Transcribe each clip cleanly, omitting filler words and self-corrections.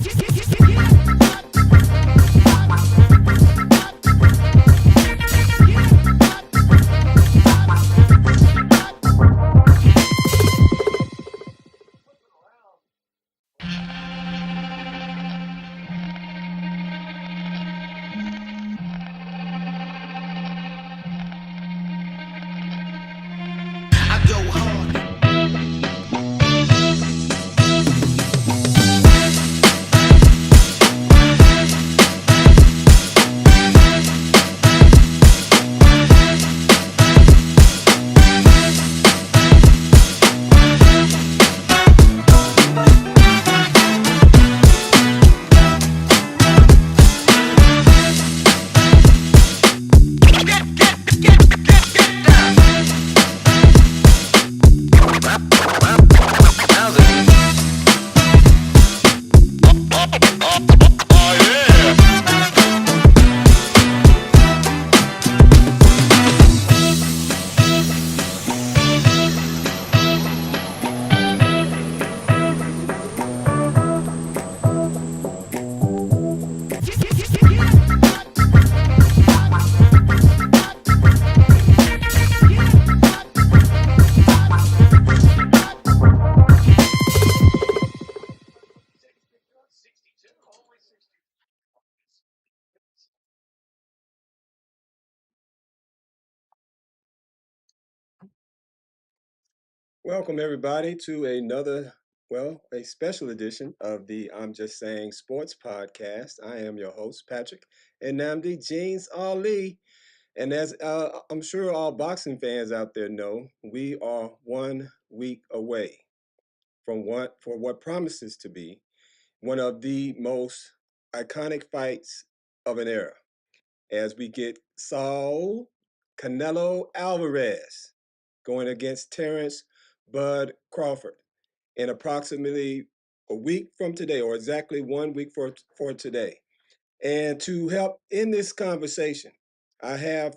I go hard. Get down. How's it? Oh yeah. Welcome, everybody, to a special edition of the I'm Just Saying Sports Podcast. I am your host, Patrick, and Namdi Jeans Ali. And as I'm sure all boxing fans out there know, we are 1 week away from what promises to be one of the most iconic fights of an era as we get Saul Canelo Alvarez going against Terrence Bud Crawford in approximately a week from today, or exactly 1 week for today. And to help in this conversation, I have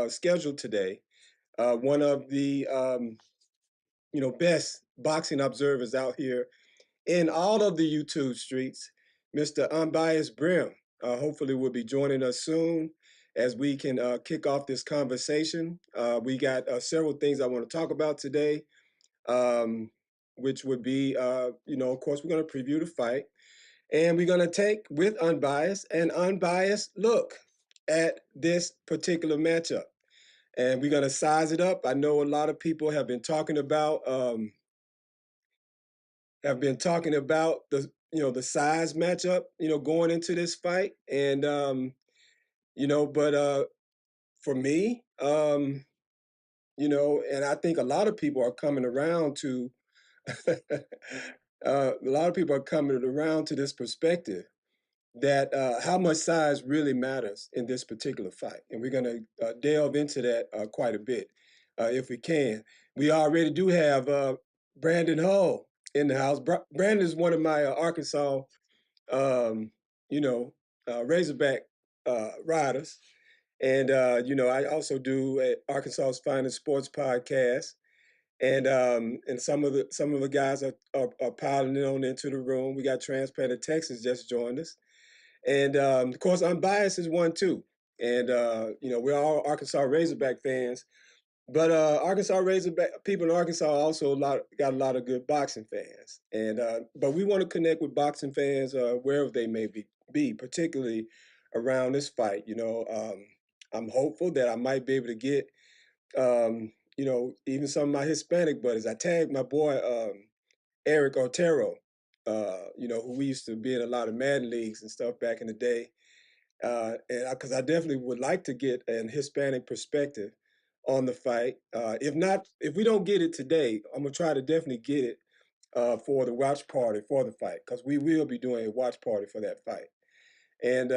scheduled today one of the best boxing observers out here in all of the YouTube streets, Mr. Unbiased Brim. Hopefully, will be joining us soon as we can kick off this conversation. We got several things I want to talk about today, which would be, of course, we're going to preview the fight, and we're going to take with Unbiased an unbiased look at this particular matchup. And we're going to size it up. I know a lot of people have been talking about the size matchup going into this fight, and but for me, and I think a lot of people are coming around to a lot of people are coming around to this perspective that how much size really matters in this particular fight, and we're going to delve into that quite a bit if we can. We already do have Brandon Hull in the house. Brandon is one of my Arkansas um, Razorback riders. And, I also do Arkansas's Finest Sports Podcast. And some of the guys are piling on into the room. We got Transplanted Texas just joined us. And, of course, Unbiased is one too. And, we're all Arkansas Razorback fans. But Arkansas Razorback people in Arkansas also got a lot of good boxing fans, and but we want to connect with boxing fans wherever they may be, particularly around this fight. I'm hopeful that I might be able to get even some of my Hispanic buddies. I tagged my boy Eric Otero, who we used to be in a lot of Madden leagues and stuff back in the day, and because I definitely would like to get an Hispanic perspective on the fight. If we don't get it today, I'm gonna try to definitely get it for the watch party for the fight, because we will be doing a watch party for that fight. And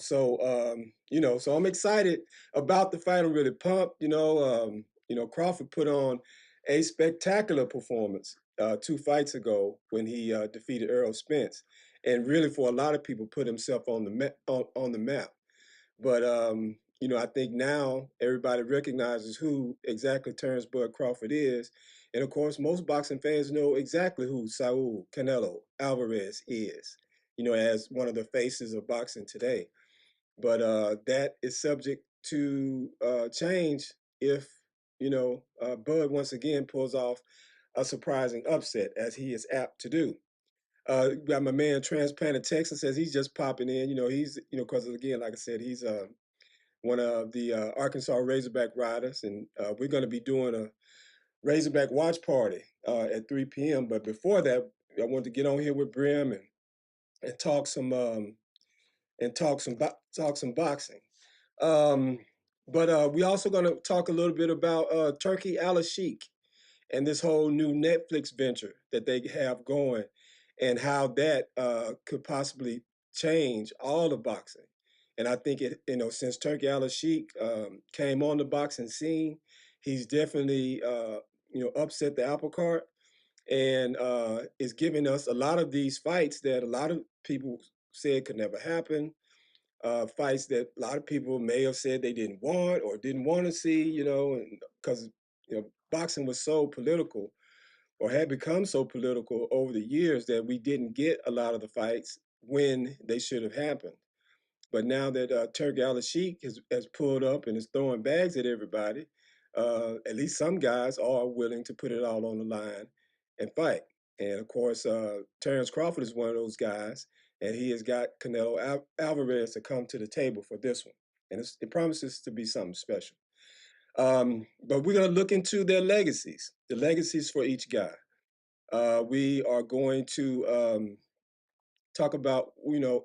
so I'm excited about the fight. I'm really pumped. Crawford put on a spectacular performance 2 fights ago when he defeated Earl Spence, and really for a lot of people put himself on the map. But I think now everybody recognizes who exactly Terrence Bud Crawford is, And of course, most boxing fans know exactly who Saul Canelo Alvarez is, as one of the faces of boxing today. But that is subject to change if, Bud once again pulls off a surprising upset, as he is apt to do. Got my man Transplanted Texas says he's just popping in. He's, because again, like I said, he's one of the Arkansas Razorback riders, and we're going to be doing a Razorback watch party at 3 p.m. But before that, I wanted to get on here with Brim and talk some talk some boxing. Um, but we also going to talk a little bit about Turkey Al Sheik and this whole new Netflix venture that they have going, and how that could possibly change all of boxing. And I think since Turkey Al Sheik came on the boxing scene, he's definitely upset the apple cart, and is giving us a lot of these fights that a lot of people said could never happen. Fights that a lot of people may have said they didn't want or didn't want to see, and because boxing was so political, or had become so political over the years, that we didn't get a lot of the fights when they should have happened. But now that Turk Al Sheik has pulled up and is throwing bags at everybody, at least some guys are willing to put it all on the line and fight. And of course, Terrence Crawford is one of those guys, and he has got Canelo Alvarez to come to the table for this one. And it promises to be something special. But we're going to look into their legacies, the legacies for each guy. We are going to talk about,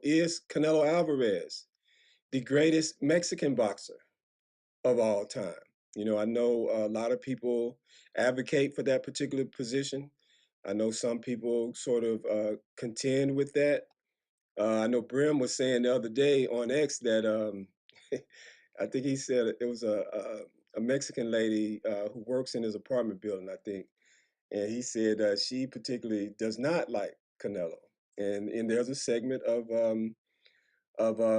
is Canelo Alvarez the greatest Mexican boxer of all time? I know a lot of people advocate for that particular position. I know some people sort of contend with that. I know Brim was saying the other day on X that I think he said it was a Mexican lady who works in his apartment building, I think, and he said she particularly does not like Canelo, and there's a segment of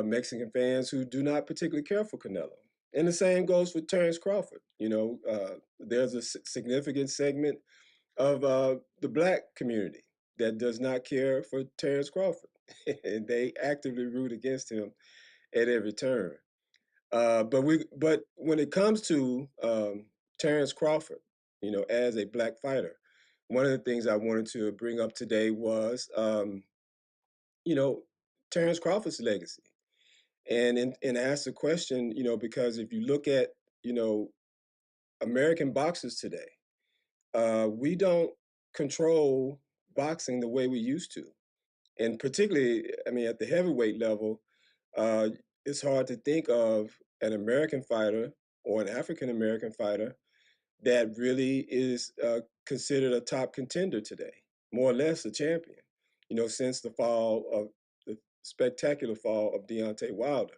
Mexican fans who do not particularly care for Canelo. And the same goes for Terrence Crawford. There's a significant segment of the black community that does not care for Terrence Crawford, and they actively root against him at every turn. But when it comes to Terrence Crawford, as a black fighter, one of the things I wanted to bring up today was, you know, Terrence Crawford's legacy, and ask the question, because if you look at, you know, American boxers today, we don't control boxing the way we used to, and particularly, I mean, at the heavyweight level, uh, it's hard to think of an American fighter or an African American fighter that really is considered a top contender today, more or less a champion. Since the spectacular fall of Deontay Wilder,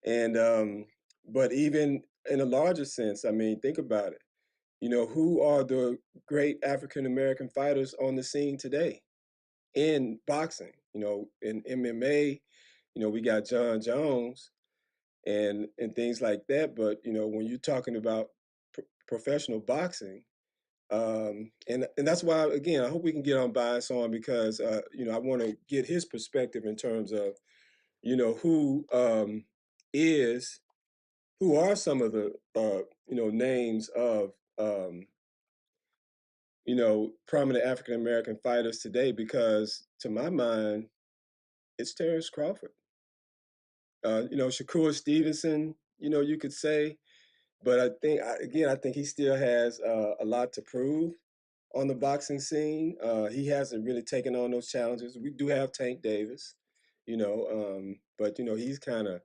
and but even in a larger sense, I mean, think about it. Who are the great African American fighters on the scene today in boxing? In MMA, we got John Jones and things like that. But when you're talking about professional boxing, and that's why, again, I hope we can get Unbiased on, because I want to get his perspective in terms of who is who are some of the names of um, prominent African American fighters today, because to my mind, it's Terrence Crawford. Shakur Stevenson, you could say, but I think he still has a lot to prove on the boxing scene. He hasn't really taken on those challenges. We do have Tank Davis, but he's kind of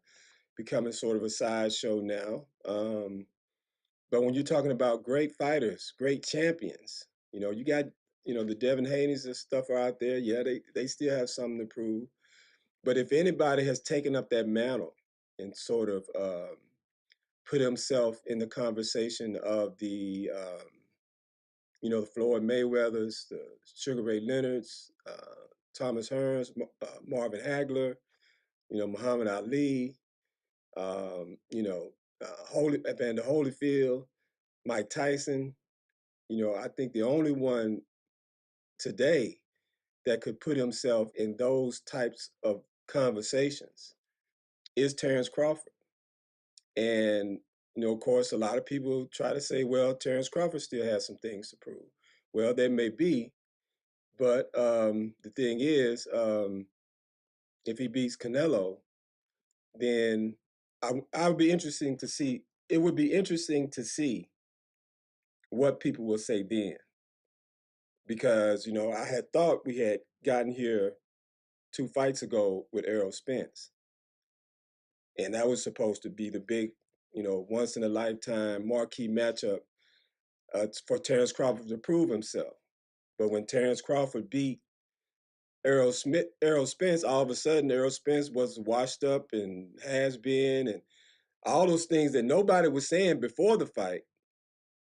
becoming sort of a sideshow now. But when you're talking about great fighters, great champions, you got the Devin Haney's and stuff are out there. Yeah, they still have something to prove. But if anybody has taken up that mantle and sort of put himself in the conversation of the Floyd Mayweathers, the Sugar Ray Leonards, Thomas Hearns, Marvin Hagler, Muhammad Ali, Evander Holyfield, Mike Tyson, I think the only one today that could put himself in those types of conversations is Terrence Crawford. And, of course, a lot of people try to say, well, Terrence Crawford still has some things to prove. Well, there may be, but the thing is, if he beats Canelo, then I would be interesting to see. It would be interesting to see what people will say then, because I had thought we had gotten here 2 fights ago with Errol Spence, and that was supposed to be the big, once in a lifetime marquee matchup for Terrence Crawford to prove himself. But when Terrence Crawford beat Errol Spence, all of a sudden Errol Spence was washed up and has been, and all those things that nobody was saying before the fight.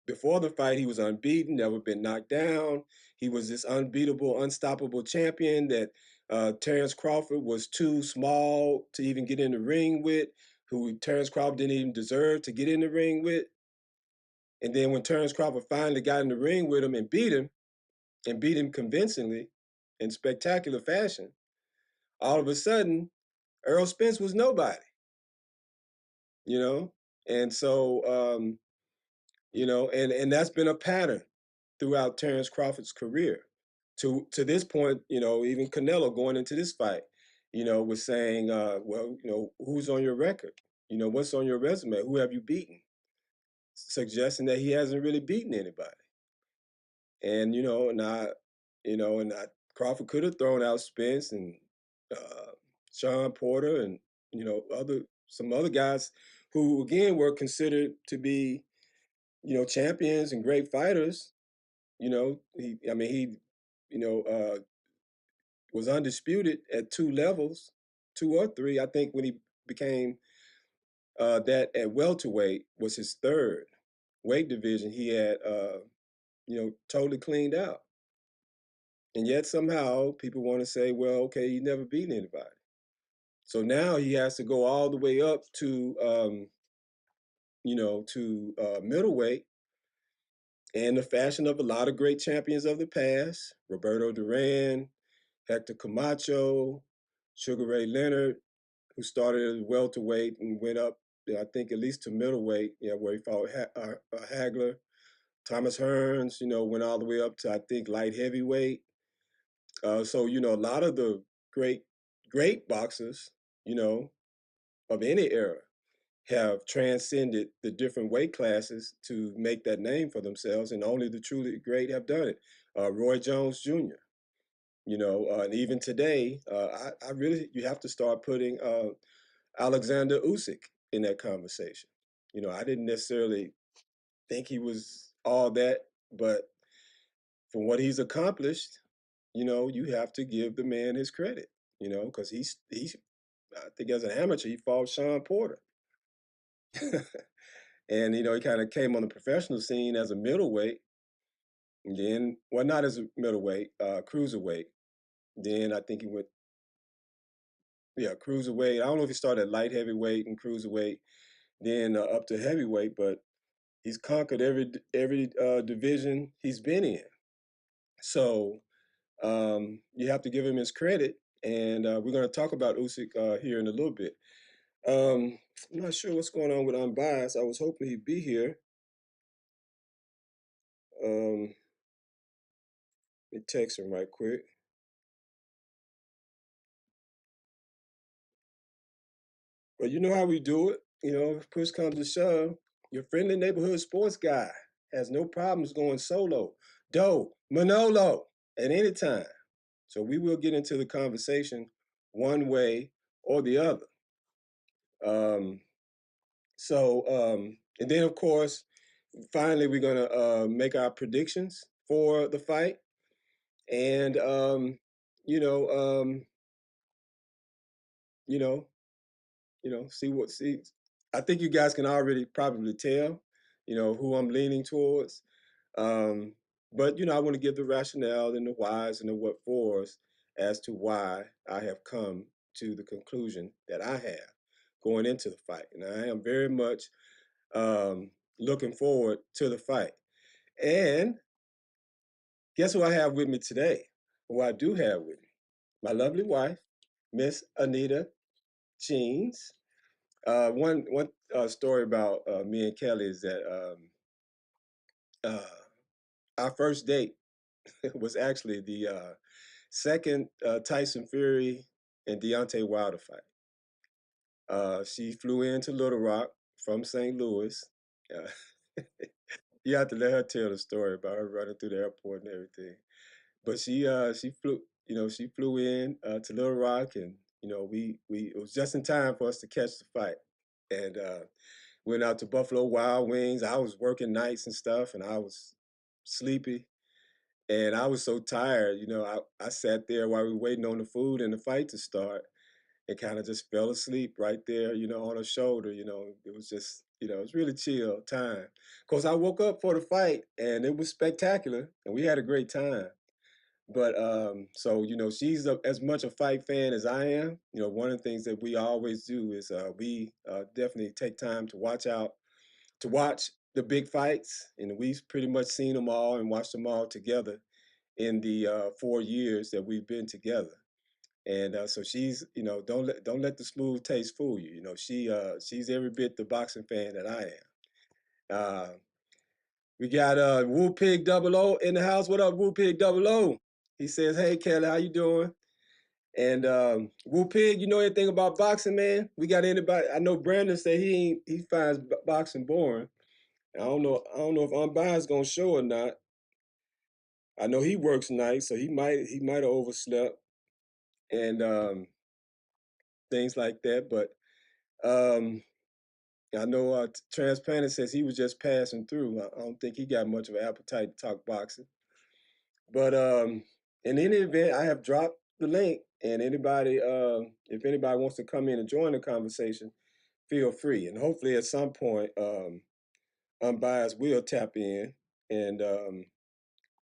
Before the fight, he was unbeaten, never been knocked down. He was this unbeatable, unstoppable champion that Terrence Crawford was too small to even get in the ring with, who Terrence Crawford didn't even deserve to get in the ring with. And then when Terrence Crawford finally got in the ring with him and beat him convincingly in spectacular fashion, all of a sudden, Errol Spence was nobody, you know? And so, and that's been a pattern throughout Terrence Crawford's career. To this point, even Canelo going into this fight, was saying, well, who's on your record? What's on your resume? Who have you beaten? Suggesting that he hasn't really beaten anybody. And Crawford could have thrown out Spence and Sean Porter and some other guys who again were considered to be champions and great fighters. He was undisputed at 2 levels, 2 or 3. I think when he became that at welterweight was his third weight division, he had totally cleaned out. And yet somehow people want to say, well, okay, he never beaten anybody. So now he has to go all the way up to middleweight, and the fashion of a lot of great champions of the past: Roberto Duran, Hector Camacho, Sugar Ray Leonard, who started as welterweight and went up, I think, at least to middleweight, where he fought Hagler. Thomas Hearns, went all the way up to, I think, light heavyweight. So, a lot of the great boxers, of any era have transcended the different weight classes to make that name for themselves, and only the truly great have done it. Roy Jones Jr., and even today, I really, you have to start putting Alexander Usyk in that conversation. I didn't necessarily think he was all that, but from what he's accomplished, you have to give the man his credit, because he's I think as an amateur he fought Sean Porter. And he kind of came on the professional scene as a middleweight, and then, well, not as a middleweight, cruiserweight. Then I think he went, yeah, cruiserweight. I don't know if he started at light heavyweight and cruiserweight, then up to heavyweight, but he's conquered every division he's been in. So you have to give him his credit, and we're going to talk about Usyk here in a little bit. I'm not sure what's going on with Unbiased. I was hoping he'd be here. Let me text him right quick. But you know how we do it. If push comes to shove, your friendly neighborhood sports guy has no problems going solo, Manolo, at any time. So we will get into the conversation one way or the other. And then of course, finally we're gonna make our predictions for the fight, and you know, um, you know, see. I think you guys can already probably tell, who I'm leaning towards. Um, but I want to give the rationale and the whys and the what fors as to why I have come to the conclusion that I have going into the fight, and I am very much looking forward to the fight. And guess who I have with me today? Who I do have with me? My lovely wife, Miss Anita Jeans. One story about me and Kelly is that uh, our first date was actually the second Tyson Fury and Deontay Wilder fight. She flew into Little Rock from St. Louis. Uh, you have to let her tell the story about her running through the airport and everything. But she flew, she flew in to Little Rock, and we it was just in time for us to catch the fight, and went out to Buffalo Wild Wings. I was working nights and stuff, and I was sleepy, and I was so tired. I sat there while we were waiting on the food and the fight to start, and kind of just fell asleep right there, on her shoulder. It was just, it was really chill time. Of course, I woke up for the fight, and it was spectacular, and we had a great time. But so she's as much a fight fan as I am. One of the things that we always do is we definitely take time to watch the big fights, and we've pretty much seen them all and watched them all together in the 4 years that we've been together. And so she's, don't let the smooth taste fool you. She's every bit the boxing fan that I am. We got Woo Pig Double O in the house. What up, Woo Pig Double O? He says, "Hey Kelly, how you doing?" And Woo Pig, you know anything about boxing, man? We got anybody? I know Brandon said he finds boxing boring. I don't know if Unbiased gonna show or not. I know he works nights, so he might have overslept and things like that. But um, I know Transplanted says he was just passing through. I don't think he got much of an appetite to talk boxing. But in any event, I have dropped the link, and if anybody wants to come in and join the conversation, feel free. And hopefully, at some point, Unbiased will tap in, and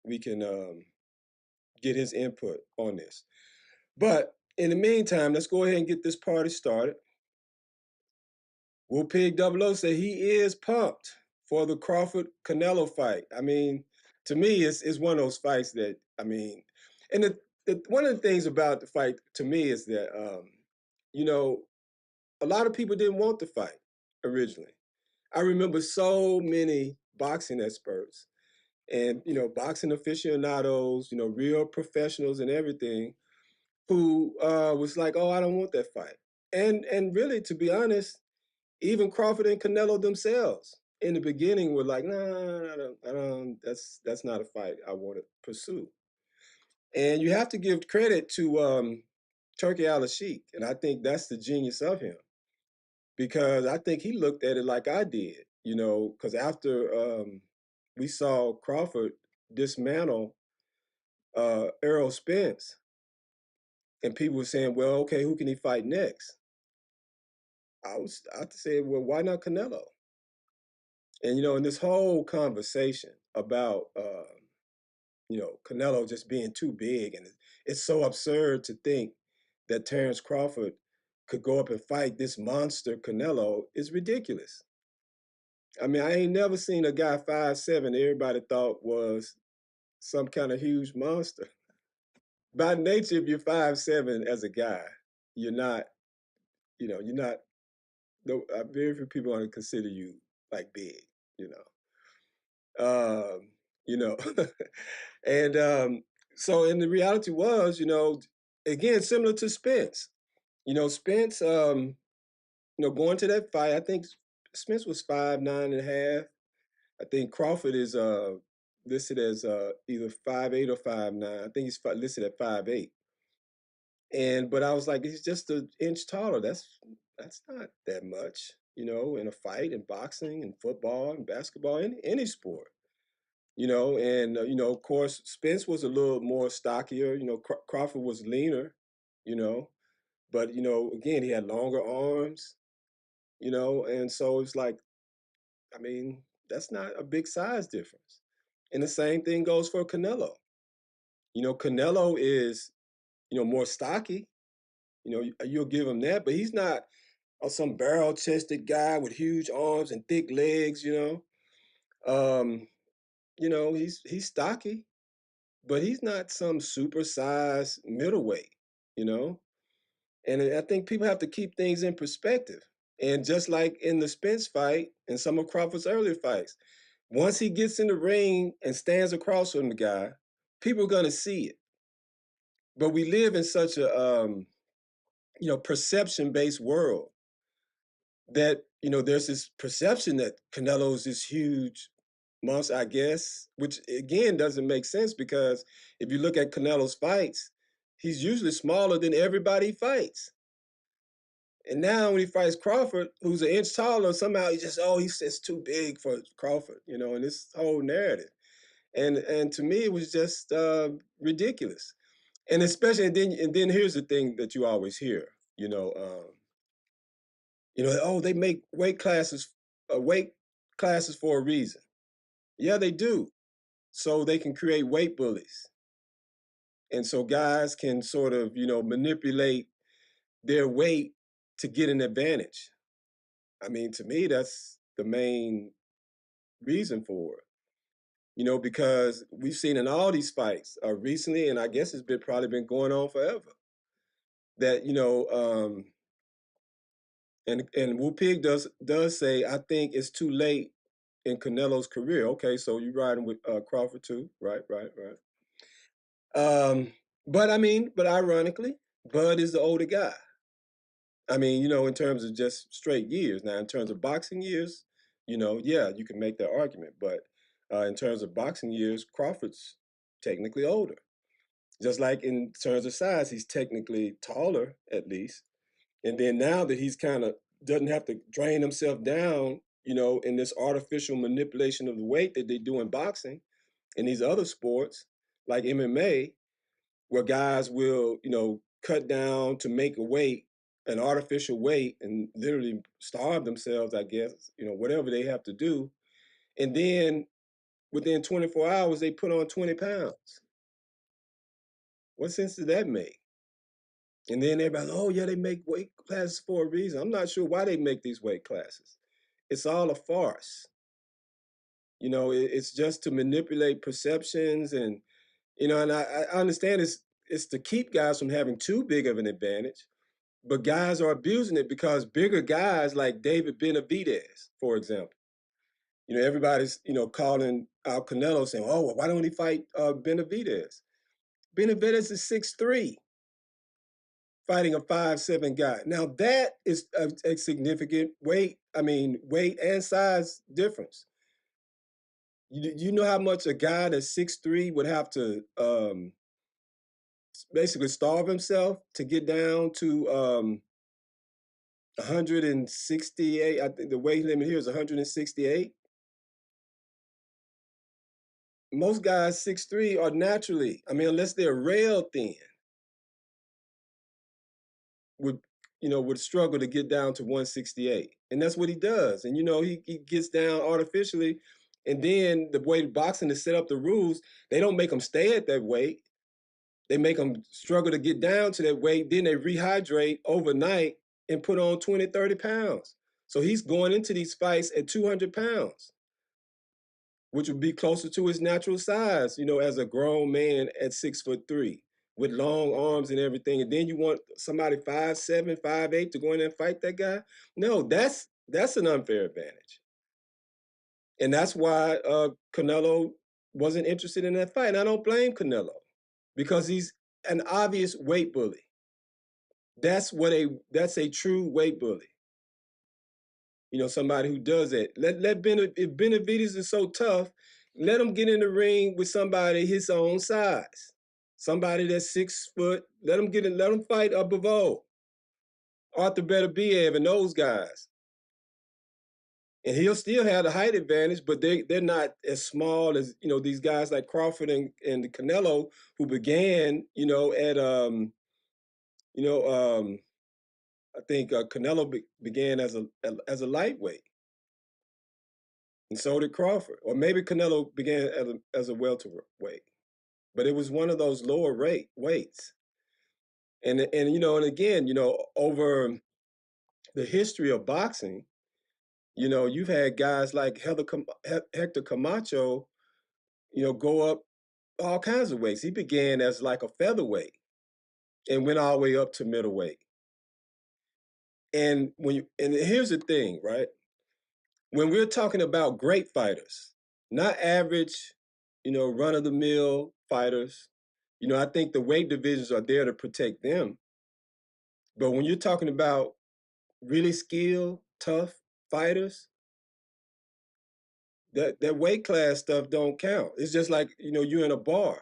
we can get his input on this. But in the meantime, let's go ahead and get this party started. Will Pig Double O say he is pumped for the Crawford Canelo fight. I mean, to me, it's one of those fights that and one of the things about the fight to me is that you know a lot of people didn't want the fight originally. I remember so many boxing experts and boxing aficionados, real professionals and everything, who was like, "Oh, I don't want that fight." And really, to be honest, even Crawford and Canelo themselves in the beginning were like, "Nah, I don't. That's not a fight I want to pursue." And you have to give credit to Turkey Al-Sheikh, and I think that's the genius of him, because I think he looked at it like I did, because after we saw Crawford dismantle Errol Spence, and people were saying, "Well, okay, who can he fight next?" I said, "Well, why not Canelo?" And in this whole conversation about Canelo just being too big, and it's so absurd to think that Terrence Crawford could go up and fight this monster Canelo is ridiculous. I mean, I ain't never seen a guy 5'7" everybody thought was some kind of huge monster. By nature, if you're 5'7" as a guy, you're not, you're not. No, very few people want to consider you like big, you know. Um, you know, and so and the reality was, again, similar to Spence. Spence, going to that fight, I think Spence was 5'9.5". I think Crawford is listed as either 5'8" or 5'9". I think he's listed at 5'8". And but I was like, he's just an inch taller. That's not that much, in a fight, in boxing, in football, in basketball, in any sport. And of course, Spence was a little more stockier. Crawford was leaner, you know, but again, he had longer arms, and so it's like, I mean, that's not a big size difference. And the same thing goes for Canelo. Canelo is, more stocky. You'll give him that, but he's not some barrel-chested guy with huge arms and thick legs. Um, he's stocky, but he's not some supersized middleweight, you know? And I think people have to keep things in perspective. And just like in the Spence fight and some of Crawford's earlier fights, once he gets in the ring and stands across from the guy, people are going to see it. But we live in such a perception-based world that there's this perception that Canelo's this huge monster, I guess, which again doesn't make sense because if you look at Canelo's fights, he's usually smaller than everybody he fights. And now when he fights Crawford, who's an inch taller, somehow he's just too big for Crawford, and this whole narrative. And to me, it was just ridiculous. And especially, and then here's the thing that you always hear, oh, they make weight classes for a reason. Yeah, they do. So they can create weight bullies. And so guys can sort of, manipulate their weight to get an advantage. I mean, to me, that's the main reason for it. Because we've seen in all these fights recently, and I guess it's been probably been going on forever, that and Wu Pig does say, I think it's too late in Canelo's career. Okay, so you're riding with Crawford too, right, right, right. But I mean, but ironically, Bud is the older guy. I mean, in terms of just straight years. Now, in terms of boxing years, yeah, you can make that argument. But in terms of boxing years, Crawford's technically older. Just like in terms of size, he's technically taller, at least. And then now that he's kind of doesn't have to drain himself down, in this artificial manipulation of the weight that they do in boxing and these other sports like MMA, where guys will, cut down to make a weight, an artificial weight, and literally starve themselves, I guess, whatever they have to do. And then within 24 hours, they put on 20 pounds. What sense does that make? And then everybody, oh yeah, they make weight classes for a reason. I'm not sure why they make these weight classes. It's all a farce. It's just to manipulate perceptions and I understand it's to keep guys from having too big of an advantage, but guys are abusing it because bigger guys like David Benavidez, for example, everybody's calling out Canelo saying, oh, well, why don't he fight Benavidez? Benavidez is 6'3", fighting a 5'7" guy. Now that is a significant weight and size difference. You know how much a guy that's 6'3" would have to basically starve himself to get down to 168. I think the weight limit here is 168. Most guys 6'3" are naturally, unless they're rail thin, would would struggle to get down to 168. And that's what he does. And he gets down artificially. And then the way boxing is set up, the rules, they don't make them stay at that weight. They make them struggle to get down to that weight. Then they rehydrate overnight and put on 20, 30 pounds. So he's going into these fights at 200 pounds, which would be closer to his natural size, as a grown man at 6'3", with long arms and everything. And then you want somebody 5'7", 5'8" to go in there and fight that guy? No, that's an unfair advantage. And that's why Canelo wasn't interested in that fight. And I don't blame Canelo because he's an obvious weight bully. That's a true weight bully. Somebody who does it. If Benavidez is so tough, let him get in the ring with somebody his own size. Somebody that's 6 foot. Let him fight a Bivol, Arthur Beterbiev, and those guys. And he'll still have the height advantage, but they're not as small as these guys like Crawford and Canelo, who began at I think Canelo began as a lightweight, and so did Crawford, or maybe Canelo began as a welterweight, but it was one of those lower weights. And again, over the history of boxing, you've had guys like Hector Camacho, go up all kinds of weights. He began as like a featherweight and went all the way up to middleweight. And here's the thing, right? When we're talking about great fighters, not average, run of the mill fighters, I think the weight divisions are there to protect them. But when you're talking about really skilled, tough fighters, that weight class stuff don't count. It's just like, you're in a bar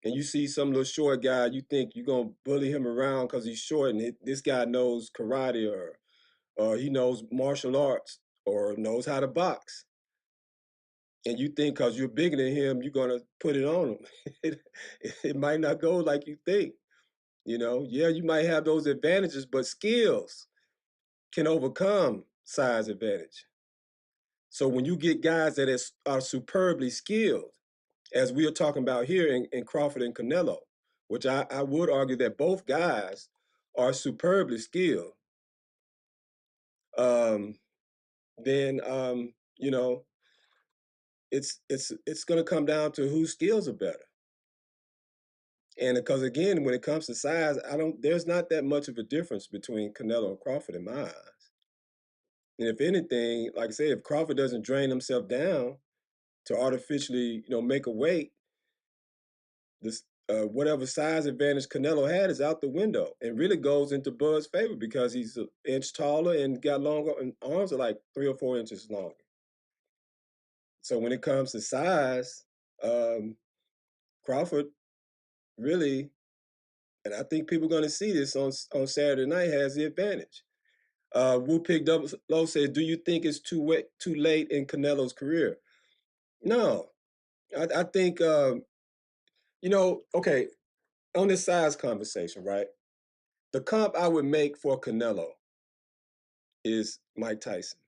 and you see some little short guy, you think you're gonna bully him around because he's short, and this guy knows karate or he knows martial arts or knows how to box. And you think because you're bigger than him, you're gonna put it on him. it, it might not go like you think. Yeah, you might have those advantages, but skills can overcome size advantage. So when you get guys that are superbly skilled, as we are talking about here in Crawford and Canelo, which I would argue that both guys are superbly skilled, um, then it's going to come down to whose skills are better. And because again, when it comes to size, there's not that much of a difference between Canelo and Crawford in my eyes. And if anything, like I say, if Crawford doesn't drain himself down to artificially, make a weight, this whatever size advantage Canelo had is out the window, and really goes into Bud's favor because he's an inch taller and got longer, and arms are like 3 or 4 inches longer. So when it comes to size, um, Crawford really, and I think people are going to see this on Saturday night, has the advantage. Wu picked up low said, "Do you think it's too late in Canelo's career?" No, I think okay, on this size conversation, right? The comp I would make for Canelo is Mike Tyson.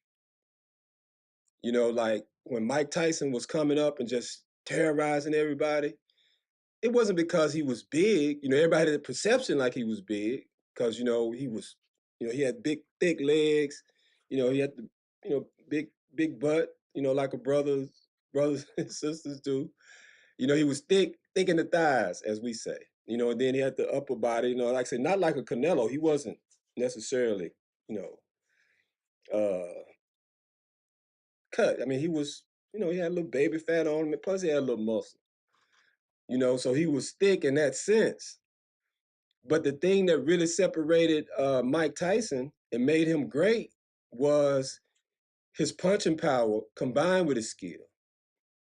Like when Mike Tyson was coming up and just terrorizing everybody, it wasn't because he was big. Everybody had a perception like he was big because, he was, he had big, thick legs. He had the, big, big butt, like a brothers and sisters do. He was thick in the thighs, as we say. And then he had the upper body, like I said, not like a Canelo. He wasn't necessarily, uh, cut. I mean, he was, he had a little baby fat on him, and plus he had a little muscle. So he was thick in that sense. But the thing that really separated Mike Tyson and made him great was his punching power combined with his skill.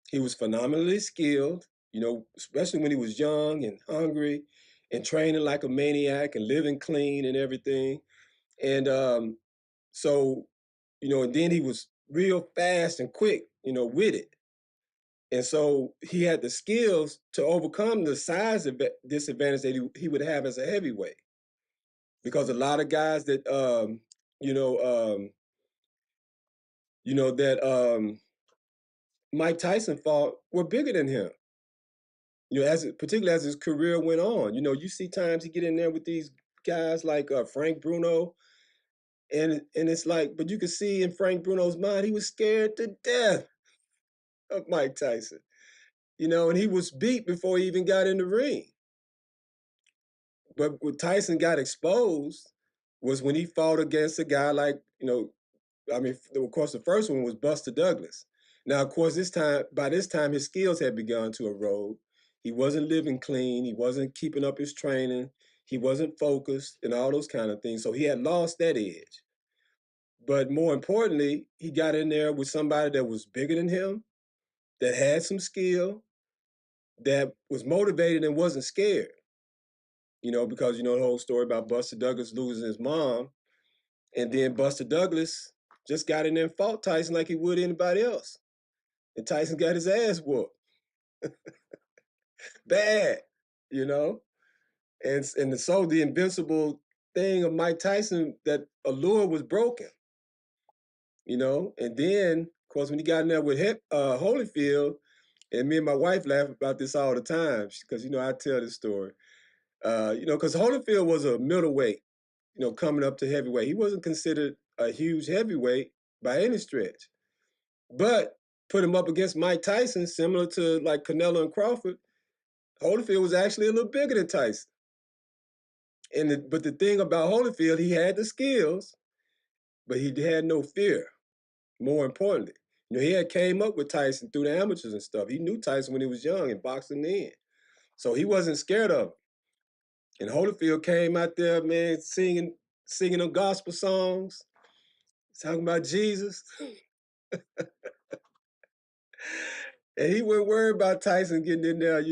He was phenomenally skilled, especially when he was young and hungry and training like a maniac and living clean and everything. And so, and then he was real fast and quick, with it. And so he had the skills to overcome the size disadvantage that he would have as a heavyweight. Because a lot of guys that that Mike Tyson fought were bigger than him. Particularly as his career went on. You see times he get in there with these guys like Frank Bruno, and it's like, but you could see in Frank Bruno's mind he was scared to death of Mike Tyson. And he was beat before he even got in the ring. But when Tyson got exposed was when he fought against a guy like, I mean, of course, the first one was Buster Douglas. Now, of course, by this time, his skills had begun to erode. He wasn't living clean. He wasn't keeping up his training. He wasn't focused and all those kind of things. So he had lost that edge. But more importantly, he got in there with somebody that was bigger than him, that had some skill, that was motivated and wasn't scared. Because the whole story about Buster Douglas losing his mom, and then Buster Douglas just got in there and fought Tyson like he would anybody else. And Tyson got his ass whooped. Bad, you know? And so the invincible thing of Mike Tyson, that allure was broken, And then, of course, when he got in there with Holyfield, and me and my wife laugh about this all the time because, I tell this story. Because Holyfield was a middleweight, coming up to heavyweight. He wasn't considered a huge heavyweight by any stretch. But put him up against Mike Tyson, similar to like Canelo and Crawford, Holyfield was actually a little bigger than Tyson. But the thing about Holyfield, he had the skills, but he had no fear. More importantly, he had came up with Tyson through the amateurs and stuff. He knew Tyson when he was young and boxing in, so he wasn't scared of him. And Holyfield came out there, man, singing them gospel songs, talking about Jesus, and he wasn't worried about Tyson getting in there,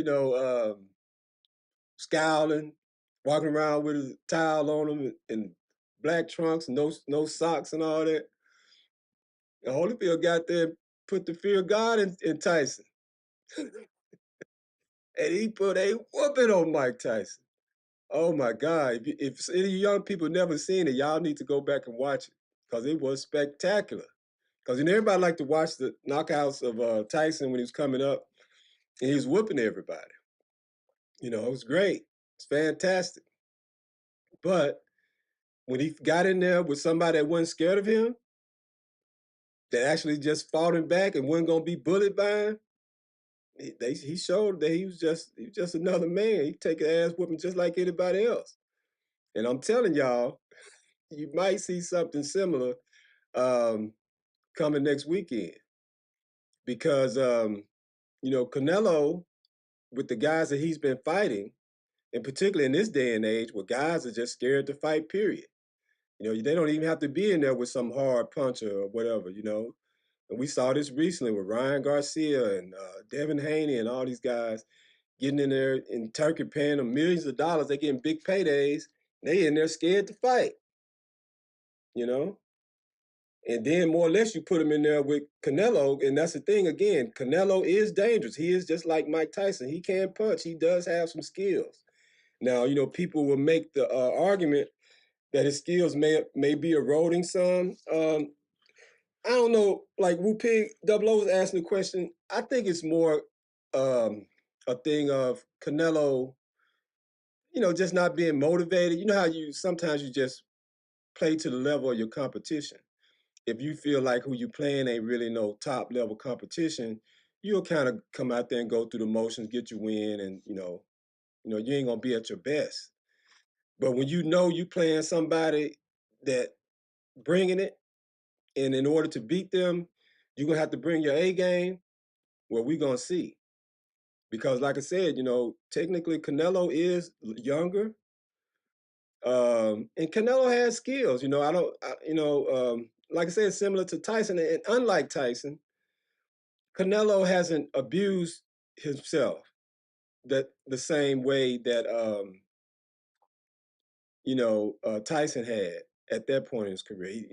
scowling, walking around with his towel on him and black trunks, no socks and all that. And Holyfield got there and put the fear of God in Tyson. And he put a whooping on Mike Tyson. Oh my God. If any young people never seen it, y'all need to go back and watch it because it was spectacular. Because everybody liked to watch the knockouts of Tyson when he was coming up and he was whooping everybody. It was great. It's fantastic. But when he got in there with somebody that wasn't scared of him, that actually just fought him back and wasn't gonna be bullied by him, he showed that he was just another man. He take an ass whooping just like anybody else. And I'm telling y'all, you might see something similar um, coming next weekend because Canelo, with the guys that he's been fighting, and particularly in this day and age, where guys are just scared to fight. Period. They don't even have to be in there with some hard puncher or whatever. And we saw this recently with Ryan Garcia and Devin Haney and all these guys getting in there in Turkey, paying them millions of dollars. They getting big paydays. They in there scared to fight. You know, and then more or less you put him in there with Canelo, and that's the thing again. Canelo is dangerous. He is just like Mike Tyson. He can punch. He does have some skills. Now, people will make the argument that his skills may be eroding some. I don't know. Like Wu Pig Double O was asking the question. I think it's more a thing of Canelo, just not being motivated. You know how you sometimes you just play to the level of your competition. If you feel like who you playing ain't really no top level competition, you'll kind of come out there and go through the motions, get your win, and you ain't gonna be at your best. But when you playing somebody that bringing it, and in order to beat them, you're gonna have to bring your A game. Well, we gonna see because, like I said, technically Canelo is younger, and Canelo has skills. I don't, like I said, similar to Tyson, and unlike Tyson, Canelo hasn't abused himself that the same way that Tyson had at that point in his career.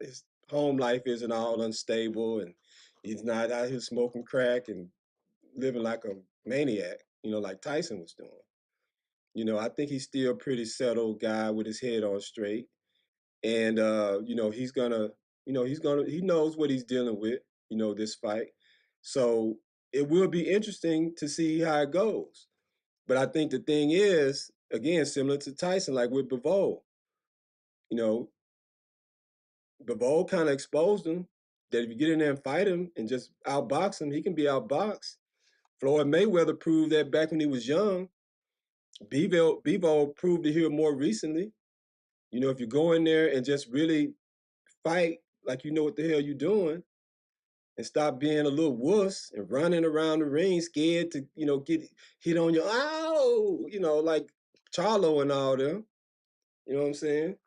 His home life isn't all unstable, and he's not out here smoking crack and living like a maniac. Like Tyson was doing. I think he's still a pretty settled guy with his head on straight, and he knows what he's dealing with. This fight, so it will be interesting to see how it goes. But I think the thing is, again, similar to Tyson, like with Bivol, you know, Bivol kind of exposed him that if you get in there and fight him and just outbox him, he can be outboxed. Floyd Mayweather proved that back when he was young. Bivol proved it here more recently. If you go in there and just really fight like you know what the hell you're doing and stop being a little wuss and running around the ring scared to, get hit on your, ow, like Charlo and all them. You know what I'm saying?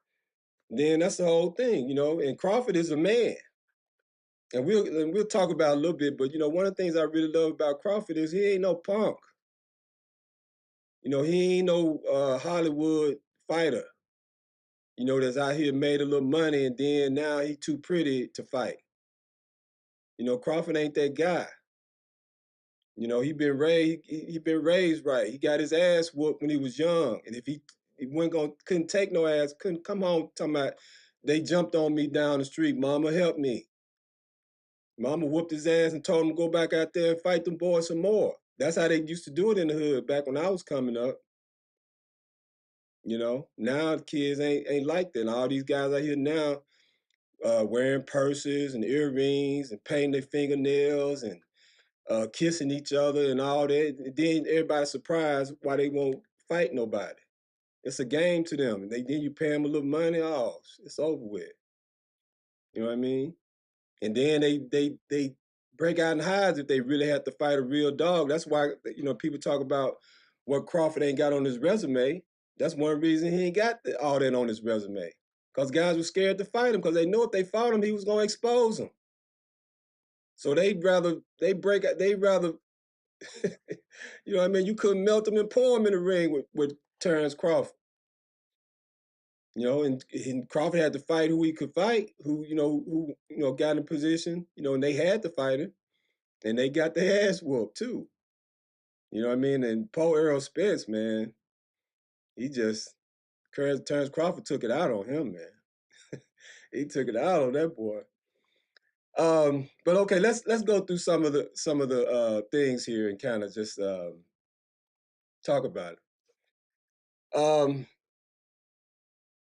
Then that's the whole thing, and Crawford is a man. And we'll talk about it a little bit, but one of the things I really love about Crawford is he ain't no punk. He ain't no Hollywood fighter. That's out here made a little money and then now he too pretty to fight. Crawford ain't that guy. He been raised right. He got his ass whooped when he was young, and if he couldn't take no ass, couldn't come home talking about they jumped on me down the street. Mama help me. Mama whooped his ass and told him to go back out there and fight them boys some more. That's how they used to do it in the hood back when I was coming up. Now the kids ain't like that. And all these guys out here now wearing purses and earrings and painting their fingernails and kissing each other and all that. And then everybody's surprised why they won't fight nobody. It's a game to them. And then you pay them a little money. Oh, it's over with. You know what I mean? And then they break out in hides if they really have to fight a real dog. That's why people talk about what Crawford ain't got on his resume. That's one reason he ain't got all that on his resume. Because guys were scared to fight him because they know if they fought him, he was gonna expose them. So they rather you know what I mean? You couldn't melt him and pour him in the ring with Terrence Crawford. And Crawford had to fight who he could fight, who got in position, and they had to fight him, and they got their ass whooped too. You know what I mean? And Paul Errol Spence, man, he just Terrence Crawford took it out on him, man. He took it out on that boy. But okay, let's go through some of the things here and kind of just talk about it.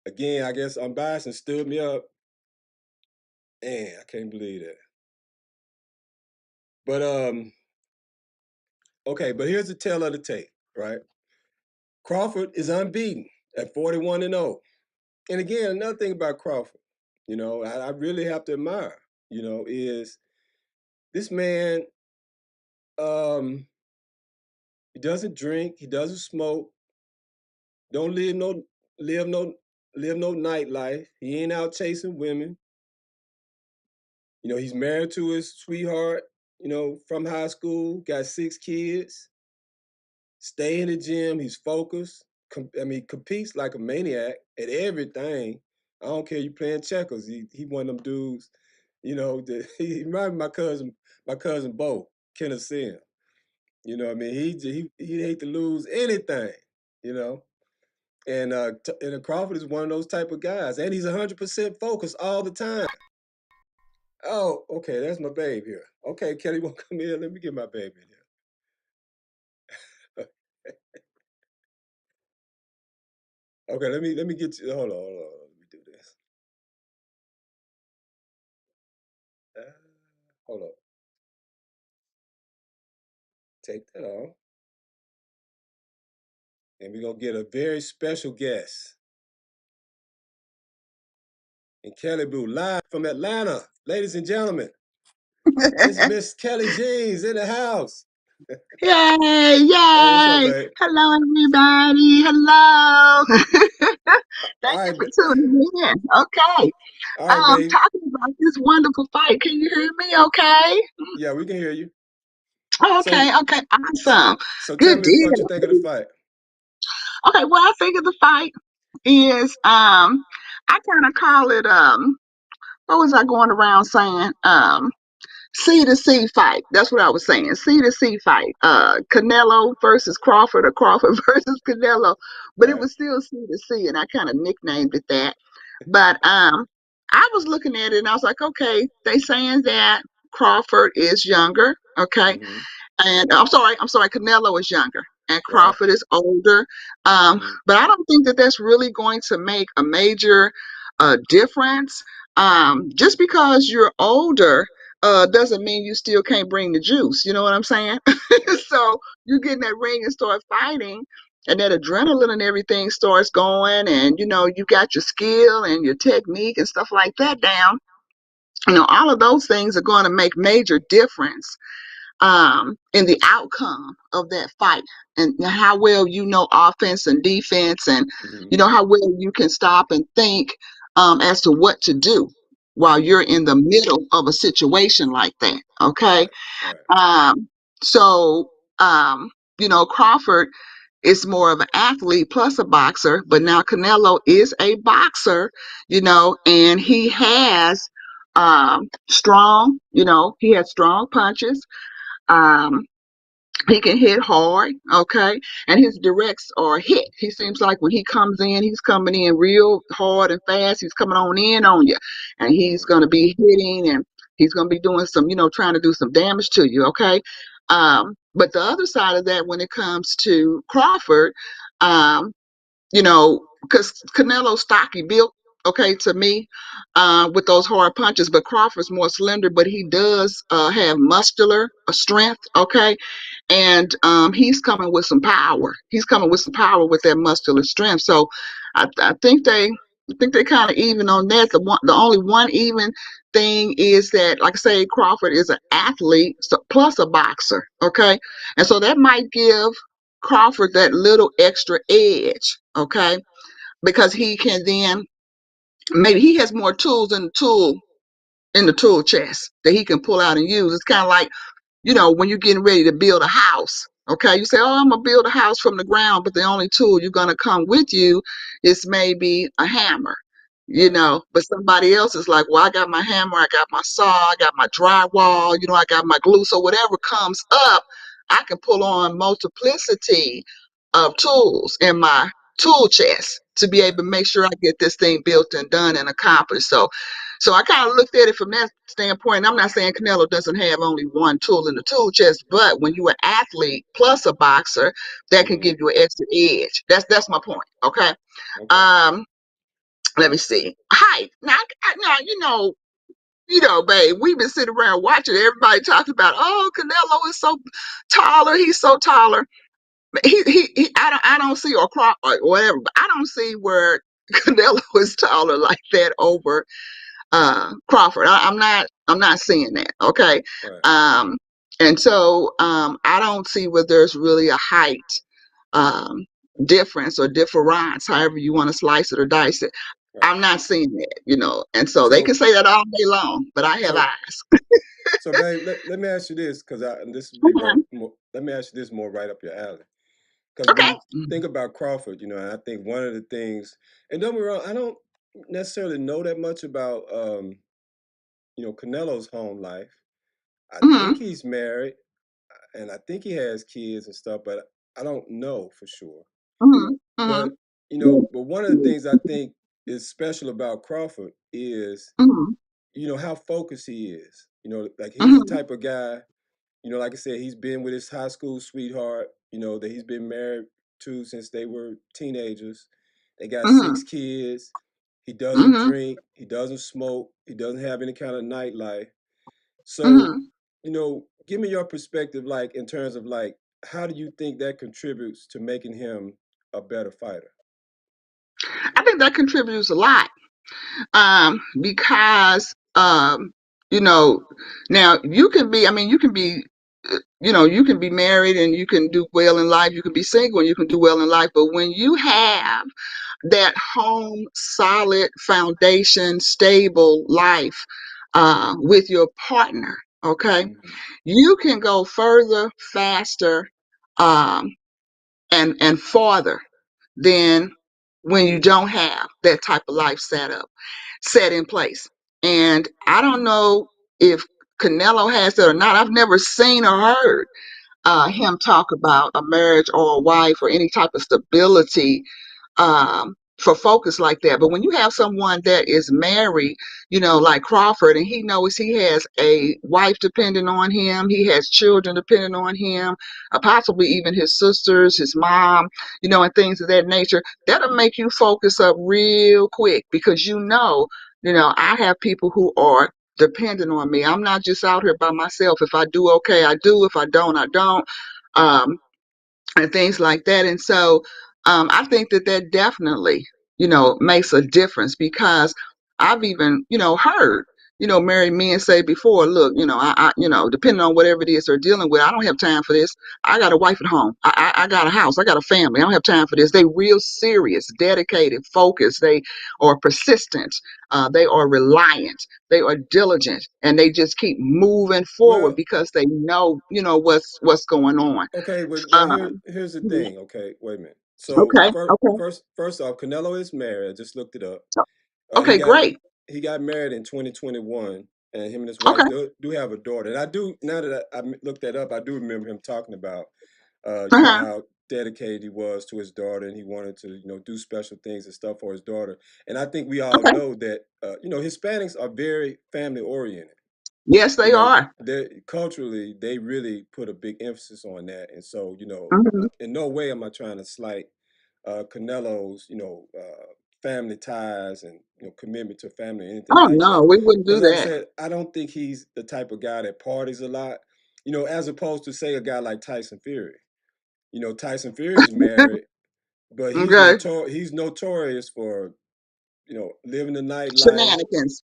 Again, I guess Unbiased and stood me up. Man, I can't believe that. But okay, but here's the tale of the tape, right? Crawford is unbeaten at 41-0. And again, another thing about Crawford, I really have to admire, is this man, um, he doesn't drink, he doesn't smoke, don't live no live no nightlife. He ain't out chasing women. He's married to his sweetheart, from high school, got 6 kids, stay in the gym, he's focused. Competes like a maniac at everything. I don't care you playing checkers. He one of them dudes, he reminded me of my cousin Bo, Kenneth Sim. You know what I mean? He hate to lose anything, you know. And Crawford is one of those type of guys, and he's 100% focused all the time. Oh, okay, that's my babe here. Okay, Kelly, won't come in. Let me get my baby in here. Okay, let me get you. Hold on. Let me do this. Uh, hold on. Take that off, and we're gonna get a very special guest. And Kelly Blue live from Atlanta, ladies and gentlemen. It's Miss Kelly Jeans in the house. Yay, Hey, what's up, yay. babe? Hello, everybody. Hello. All Thank you right, for tuning in. Okay. all right, babe. Talking about this wonderful fight. Can you hear me okay? Yeah, we can hear you. So, Okay, okay. Awesome. so tell Good me what you deal. think of the fight. Okay, what I think of the fight is I kind of call it what was I going around saying? C to C fight. That's what I was saying. C to C fight. Canelo versus Crawford or Crawford versus Canelo. But it Right. was still C to C, and I kind of nicknamed it that. But I was looking at it and I was like, okay, they saying that Crawford is younger. Okay. Mm-hmm. And I'm sorry, Canelo is younger and Right. Crawford is older. Mm-hmm. But I don't think that that's really going to make a major difference. Just because you're older doesn't mean you still can't bring the juice. You know what I'm saying? Right. So you get in that ring and start fighting, and that adrenaline and everything starts going, and you got your skill and your technique and stuff like that down. All of those things are going to make major difference in the outcome of that fight, and how well offense and defense, and Mm-hmm. how well you can stop and think as to what to do while Mm-hmm. you're in the middle of a situation like that. Okay. Right. Right. um, so Crawford is more of an athlete plus a boxer, but now Canelo is a boxer, and he has he has strong punches. um, he can hit hard, okay, and his directs are hit. He seems like when he comes in, he's coming in real hard and fast. He's coming on in on you, and he's Mm-hmm. going to be hitting, and he's going to be doing some, trying to do some damage to you, okay. But the other side of that, when it comes to Crawford, um, because Canelo's stocky built, okay, to me, with those hard punches. But Crawford's more slender, but he does have muscular strength, okay? And he's coming with some power. He's coming with some power with that muscular strength. So I think they kind of even on that. The only one even thing is that, like I say, Crawford is an athlete plus a boxer, okay? And so that might give Crawford that little extra edge, okay? Because he can then maybe he has more tools in the tool chest that he can pull out and use. It's kind of like, when you're getting ready to build a house, okay, you say, oh, I'm gonna build a house from the ground, but the only tool you're gonna come with you is maybe a hammer, Right. but somebody else is like, well, I got my hammer, I got my saw, I got my drywall, I got my glue. So whatever comes up, I can pull on multiplicity of tools in my tool chest to be able Right. to make sure I get this thing built and done and accomplished. So I kind of looked at it from that standpoint. I'm not saying Canelo doesn't have only one tool in the tool chest, but when you're an athlete plus a boxer, that can Hmm. give you an extra edge. That's my point. Okay. Okay. Um, let me see. Height. Now babe, we've been sitting around watching everybody talking about, oh, Canelo is so taller. He's so taller. I don't see or whatever, but I don't see where Canelo is taller like that over Crawford. I'm not seeing that. Okay. Right. Um, and so I don't see where there's really a height um, difference or difference, however you want to slice it or dice it. Right. I'm not seeing that. And so they can So say that all day long, but I have so eyes. so babe, let me ask you this, because and this would be right Mhm. more, let me ask you this more right up your alley. Because when Okay. you think about Crawford, and I think one of the things, and don't be wrong, I don't necessarily know that much about Canelo's home life. I think Mm-hmm. he's married and I think he has kids and stuff, but I don't know for sure. Mm-hmm. Mm-hmm. But but one of the things I think is special about Crawford is Mm-hmm. how focused he is. Like he's the Mm-hmm. type of guy. Like I said, he's been with his high school sweetheart. That he's been married to since they were teenagers. They got Mm-hmm. 6 kids. He doesn't Mm-hmm. drink. He doesn't smoke. He doesn't have any kind of nightlife. So, Mm-hmm. give me your perspective, like in terms of like, how do you think that contributes to making him a better fighter? I think that contributes a lot. Because you know now you can be you can be married and you can do well in life, you can be single and you can do well in life, but when you have that home solid foundation stable life with your partner, okay, Hmm. you can go further, faster, um and farther than when you don't have that type of life set in place. And I don't know if Canelo has that or not. I've never seen or heard him talk about a marriage or a wife or any type of stability for focus like that. But when you have someone that is married, like Crawford, and he knows he has a wife depending on him, he has children depending on him, possibly even his sisters, his mom, and things of that nature, that'll make you focus up real quick because I have people who are dependent on me. I'm not just out here by myself. If I do okay, I do. If I don't, I don't. Um, and things like that. And so I think that definitely, makes a difference because I've even, heard, married men say before, look, depending on whatever it is they're dealing with, I don't have time for this. I got a wife at home. I got a house. I got a family. I don't have time for this. They real serious, dedicated, focused. They are persistent. They are reliant. They are diligent, and they just keep moving forward Well, because they know, what's going on. okay, but now Um, here's the Mhm. thing. Okay, wait a minute. So Okay, first, okay. first off, Canelo is married. I just looked it up. He Okay, got great. he got married in 2021, and him and his Okay, wife do have a daughter. And I do, now that I looked that up, I do remember him talking about uh-huh. how dedicated he was to his daughter, and he wanted to do special things and stuff for his daughter. And I think we all Okay. know that Hispanics are very family oriented. Yes, they are. They culturally they really put a big emphasis on that, and so Mhm. in no way am I trying to slight Canelo's family ties and commitment to family or anything Oh like no, that. we wouldn't do And like I that. said, I don't think he's the type of guy that parties a lot. As opposed to say a guy like Tyson Fury. Tyson Fury's married, but Okay. he's notorious for living the nightlife, Shenanigans.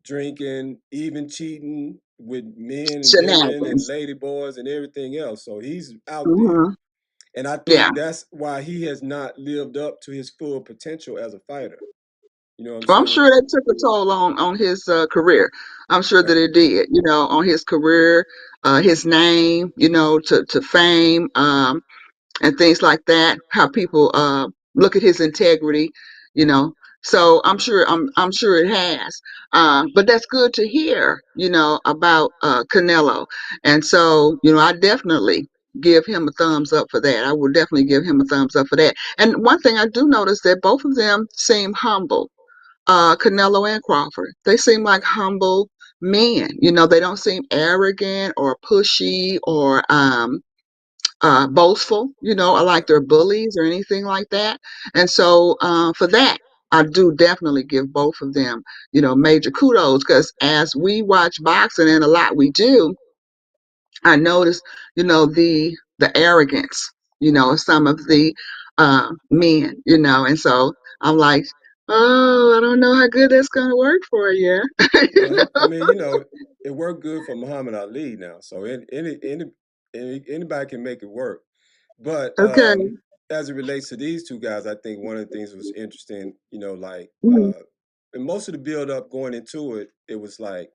drinking, even cheating with men and women and Shenanigans. lady boys and everything else. So he's out there. Hmm. And I Yeah. think that's why he has not lived up to his full potential as a fighter. You know what I'm Well, I'm saying? sure that took a toll on his career. I'm sure that Right. it did. On his career, his name. To fame. And things like that. How people look at his integrity, you know. So I'm sure it has. But that's good to hear, about Canelo. And so, I definitely give him a thumbs up for that. I will definitely give him a thumbs up for that. And one thing I do notice that both of them seem humble. Canelo and Crawford. They seem like humble men. They don't seem arrogant or pushy or boastful, or like they're bullies or anything like that. And so for that, I do definitely give both of them, major kudos because as we watch boxing, and a lot we do, I notice, the arrogance, of some of the men, and so I'm like, oh, I don't know how good that's gonna work for you. Well, I mean, it worked good for Muhammad Ali now. So anybody can make it work. But Okay. as it relates to these two guys, I think one of the things that was interesting, like, Mhm. and most of the build up going into it, it was like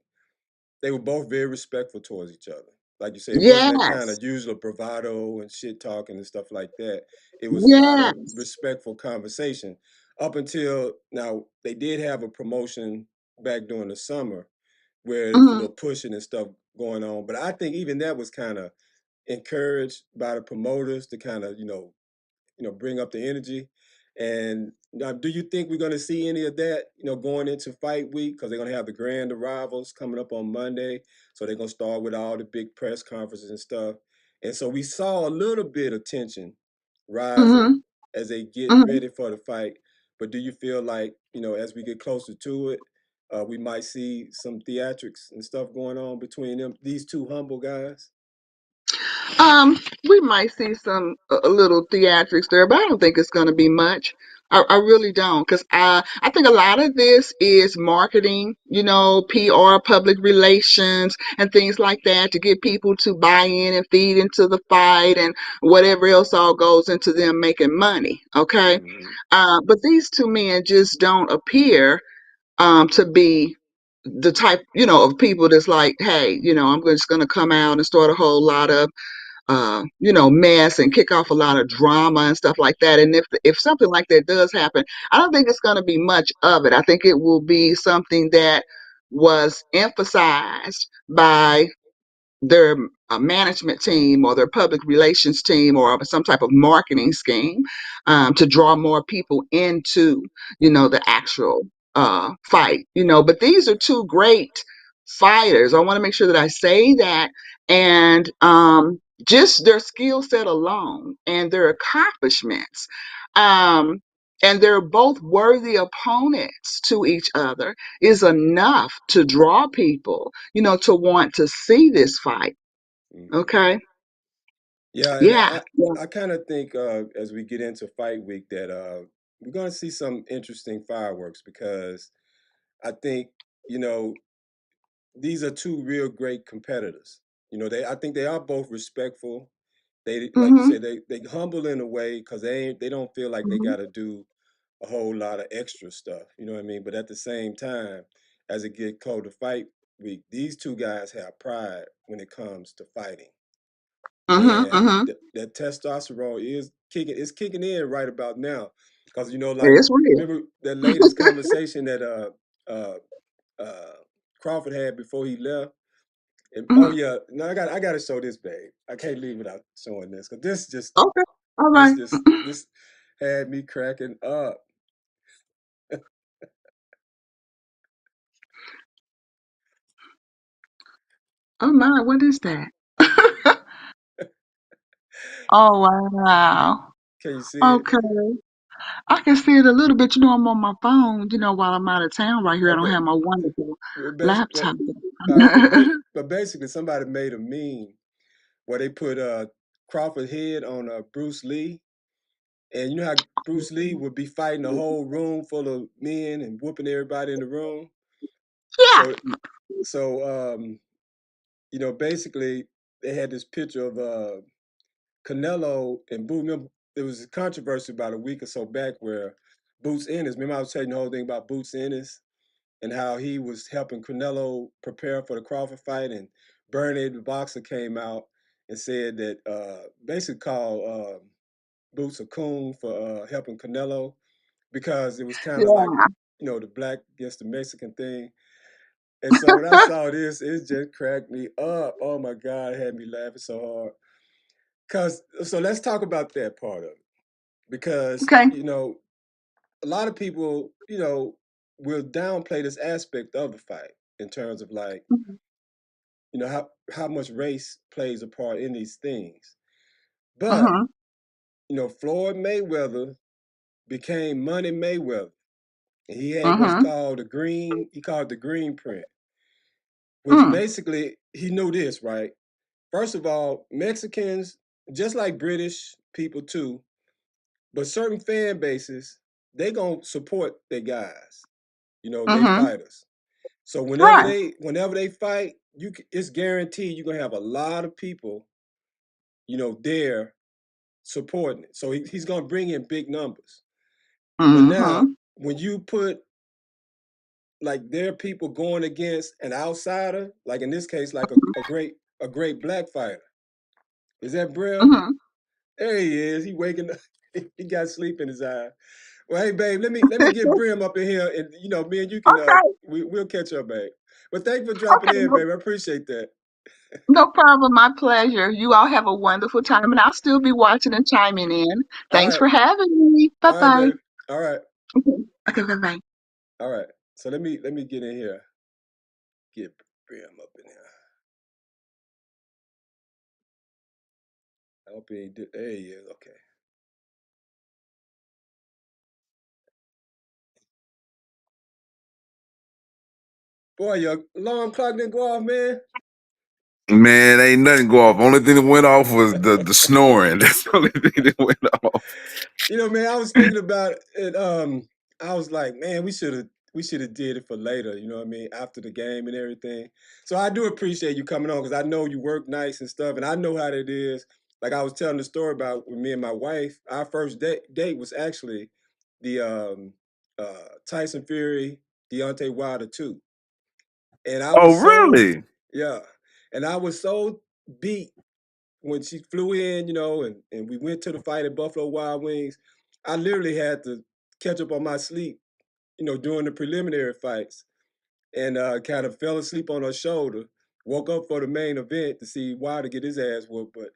they were both very respectful towards each other. Like you said, it wasn't that kind Yes. of usual bravado and shit talking and stuff like that. It was a lot of Yes. respectful conversation. Up until now, they did have a promotion back during the summer where it's a Hmm. little pushing and stuff going on. But I think even that was kind of encouraged by the promoters to kind of, bring up the energy. And now, do you think we're going to see any of that, going into fight week? Because they're going to have the grand arrivals coming up on Monday. So they're going to start with all the big press conferences and stuff. And so we saw a little bit of tension rising Hmm. as they get Hmm. ready for the fight. But do you feel like, as we get closer to it, we might see some theatrics and stuff going on between them, these two humble guys? We might see some a little theatrics there, but I don't think it's going to be much. I really don't, because I think a lot of this is marketing, PR, public relations, and things like that to get people to buy in and feed into the fight and whatever else all goes into them making money. Okay, Hmm. but these two men just don't appear to be the type, of people that's like, hey, I'm just going to come out and start a whole lot of mess and kick off a lot of drama and stuff like that. And if something like that does happen, I don't think it's going to be much of it. I think it will be something that was emphasized by their management team or their public relations team or some type of marketing scheme to draw more people into, the actual fight. But these are two great fighters. I want to make sure that I say that. And just their skill set alone and their accomplishments. Um, and they're both worthy opponents to each other is enough to draw people, to want to see this fight. Hmm. Okay. Yeah, and Yeah. I Yeah. I kind of think as we get into fight week that we're going to see some interesting fireworks because I think you know these are two real great competitors. I think they are both respectful. They like you Mm-hmm. said they humble in a way because they don't feel like they Mm-hmm. got to do a whole lot of extra stuff. You know what I mean? But at the same time, as it get close to fight week, these two guys have pride when it comes to fighting, Mm-hmm. and Mm-hmm. that testosterone is kicking in right about now because like It's real. remember that latest conversation that uh uh Crawford had before he left. And, oh Hmm. yeah, no, I got to show this, babe. I can't leave without showing this because Okay. All this right. just this had me cracking up. Oh my, what is that? Oh wow. Can you see it? Okay. I can see it a little bit. I'm on my phone. While I'm out of town right here, I don't Okay. have my wonderful Well, laptop. all right, but basically, somebody made a meme where they put Crawford head on Bruce Lee, and you know how Bruce Lee would be fighting a whole room full of men and whooping everybody in the room. Yeah. So so basically they had this picture of Canelo and Boots. Remember, there was a controversy about a week or so back where Boots Ennis. Remember, I was telling you the whole thing about Boots Ennis and how he was helping Canelo prepare for the Crawford fight, and Bernie the boxer came out and said that basically called Boots a coon for helping Canelo because it was kind of like Yeah. the black against the Mexican thing. And so when I saw this, it just cracked me up. Oh my God, it had me laughing so hard. So let's talk about that part of it because Okay. a lot of people will downplay this aspect of the fight in terms of like how much race plays a part in these things. But Mhm. Floyd Mayweather became Money Mayweather. And he had what's Mhm. called he called the green print, which Mm. basically he knew this, right? First of all, Mexicans, just like British people too, but certain fan bases, they gonna support their guys, they Mhm. fighters. So Right. whenever they fight, it's guaranteed you're gonna have a lot of people, there supporting it. So he's gonna bring in big numbers. But now, Mhm. when you put like there are people going against an outsider, like in this case, like a great black fighter. Is that Brim? Mhm. There he is. He waking up. He got sleep in his eye. Well, hey, babe, let me get Brim up in here, and me and you can Okay. we'll catch up, babe. But thank you for dropping Okay. in, No, babe. I appreciate that. no problem. My pleasure. You all have a wonderful time, and I'll still be watching and chiming in. All Thanks right, for having me. Bye all right, bye. babe. All right, Okay. Okay. Bye bye. all right. So let me get in here. Get Brim up in here. I hope he ain't there he is. Okay. Boy, your alarm clock didn't go off, man. Man, ain't nothing go off. Only thing that went off was the snoring. That's the only thing that went off. Man, I was thinking about it. I was like, man, we should have did it for later. You know what I mean, after the game and everything. So I do appreciate you coming on because I know you work nights and stuff, and I know how that is. Like I was telling the story about with me and my wife. Our first date was actually the Tyson Fury Deontay Wilder 2, and I Oh, was so really? yeah, and I was so beat when she flew in, and we went to the fight at Buffalo Wild Wings. I literally had to catch up on my sleep, during the preliminary fights, and kind of fell asleep on her shoulder. Woke up for the main event to see Wilder get his ass whooped, but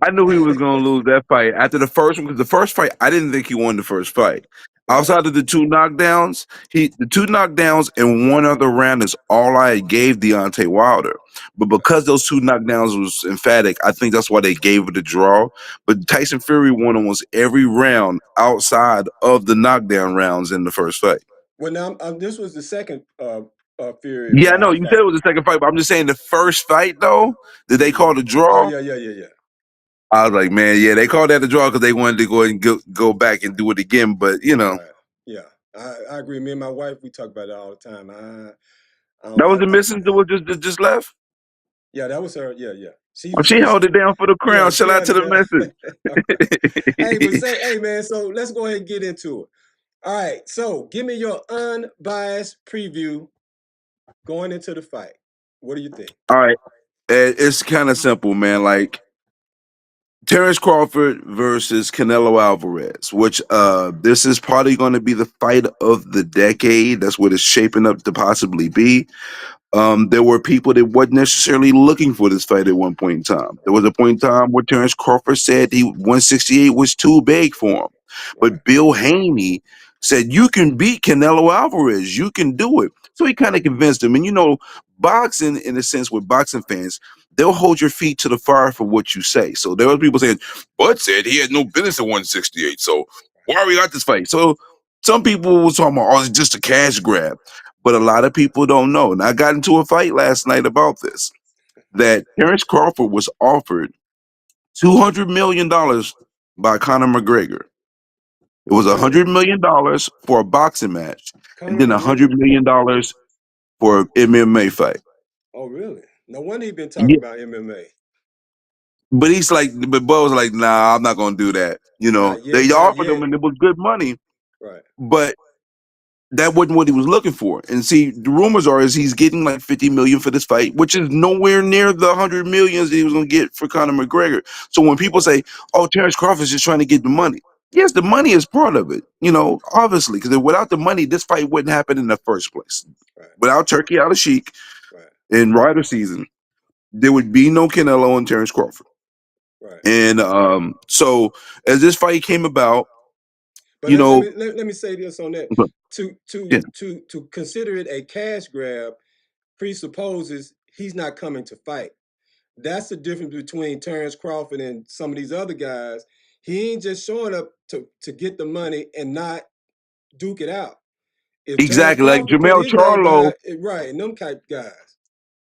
I knew he was gonna lose that fight after the first one because the first fight I didn't think he won the first fight. right, Outside of the two knockdowns, the two knockdowns and one other round is all I gave Deontay Wilder. But right. because those two knockdowns was emphatic, I think that's why they gave it a draw. But Tyson Fury won almost every round outside of the knockdown rounds in the first fight. Well, now this was the second Fury Yeah, I know you said fight. it was the second fight, but I'm just saying the first fight though that they Hmm. called a Oh draw. yeah, yeah, yeah, yeah. I was like, man, yeah, they called that a draw because they wanted to go and go back and do it again. But Right. Yeah, I agree. Me and my wife, we talk about it all the time. I don't, that was the missing that was just left. yeah, that was her. Yeah, yeah. Oh, she held it down for the Yeah, crown. she Shout out held to it the down. message. All right. Hey, but hey, man. So let's go ahead and get into it. All right. So give me your unbiased preview going into the fight. What do you think? All right, it's kind of simple, man. Like Terrence Crawford versus Canelo Alvarez, which this is probably going to be the fight of the decade. That's what it's shaping up to possibly be. There were people that wasn't necessarily looking for this fight at one point in time. There was a point in time where Terrence Crawford said 168 was too big for him. Right. But Bill Haney said, you can beat Canelo Alvarez. You can do it. So he kind of convinced him. And boxing, in a sense, with boxing fans, they'll hold your feet to the fire for what you say. So there were people saying, Bud said he had no business at 168. So Why we got this fight? So some people was talking about, oh, it's just a cash grab. But a lot of people don't know. And I got into a fight last night about this. That Terrence Crawford was offered $200 million by Conor McGregor. It was Really? $100 million for a boxing match, and Conor then McGregor? $100 million for an MMA fight. Oh, really? No wonder he been talking Yeah, about MMA. but he's like, but Bo was like, nah, I'm not gonna do that. You know, Not yet. they Not offered him, yet. and it was good money, Right. but that wasn't what he was looking for. And see, the rumors are is he's getting like 50 million for this fight, which is nowhere near the 100 millions he was gonna get for Conor McGregor. So when people Right. say, "Oh, Terrence Crawford's just trying to get the money," yes, the money is part of it. You know, obviously, because without the money, this fight wouldn't happen in the first place. Right. Without Turkey out of Sheik Right. in Ryder season, there would be no Canelo and Terrence Crawford. Right. And so as this fight came about, But you let, let know, me let me say this on that. yeah, To consider it a cash grab presupposes he's not coming to fight. That's the difference between Terrence Crawford and some of these other guys. He ain't just showing up to get the money and not duke it out. If Terrence exactly like Crawford put Jamel his name Charlo. behind it, right, and them type guys.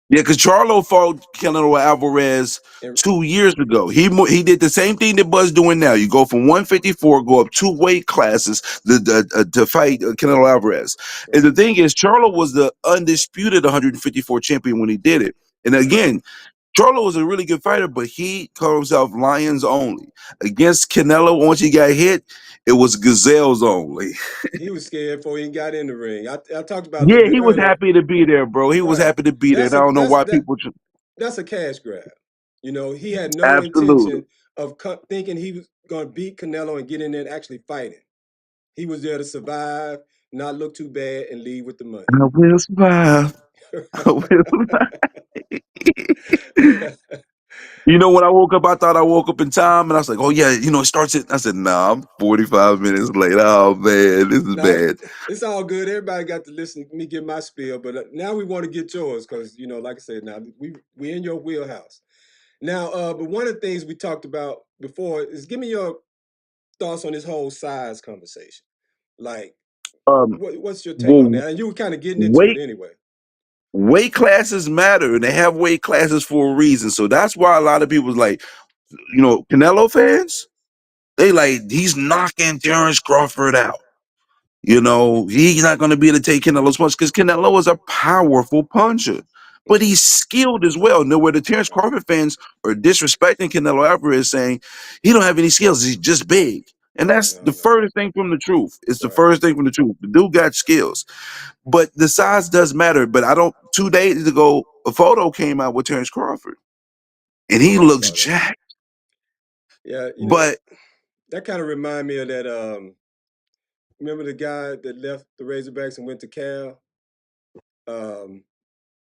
Yeah, because Charlo fought Canelo Alvarez And 2 years ago. He did the same thing that Buzz doing now. You go from 154, go up two weight classes to fight Canelo Alvarez. And right, the thing is, Charlo was the undisputed 154 champion when he did it. And right. again, Charlo was a really good fighter, but he called himself Lions only. Against Canelo, once he got hit, it was Gazelles only. He was scared before he got in the ring. I talked about a little Yeah, bit he was earlier. happy to be there, bro. He was Right. happy to be there. And That's I a don't know that's why that people. that's a cash grab. You know, he had no Absolutely. intention of thinking he was going to beat Canelo and get in there and actually fighting. He was there to survive, not look too bad, and leave with the money. I will survive. I will survive. You know, when I woke up, I thought I woke up in time, and I was like, "Oh yeah, you know, it starts at." I said, "Nah, I'm 45 minutes late. Oh man, this is Now bad." it's all good. Everybody got to listen to me give my spiel, but now we want to get yours because like I said, now we in your wheelhouse. Now, but one of the things we talked about before is give me your thoughts on this whole size conversation. Like, Um, what's your take on well, that? And you were kind of getting into it weight anyway. weight classes matter, and they have weight classes for a reason. So that's why a lot of people's like, Canelo fans, they like he's knocking Terrence Crawford out. You know, he's not going to be able to take Canelo's punch because Canelo is a powerful puncher, but Right, he's skilled as well. Now, where the Terrence right. Crawford fans are disrespecting Canelo Alvarez, saying he don't have any skills, he's just big, and that's No, the no. furthest thing from the truth. It's the Right, furthest thing from the truth. The dude got skills, but the size does matter. But I don't. 2 days ago, a photo came out with Terrence Crawford, and he yeah, I looks saw that. jacked, Yeah, but that kind of remind me of that. Remember the guy that left the Razorbacks and went to Cal, um,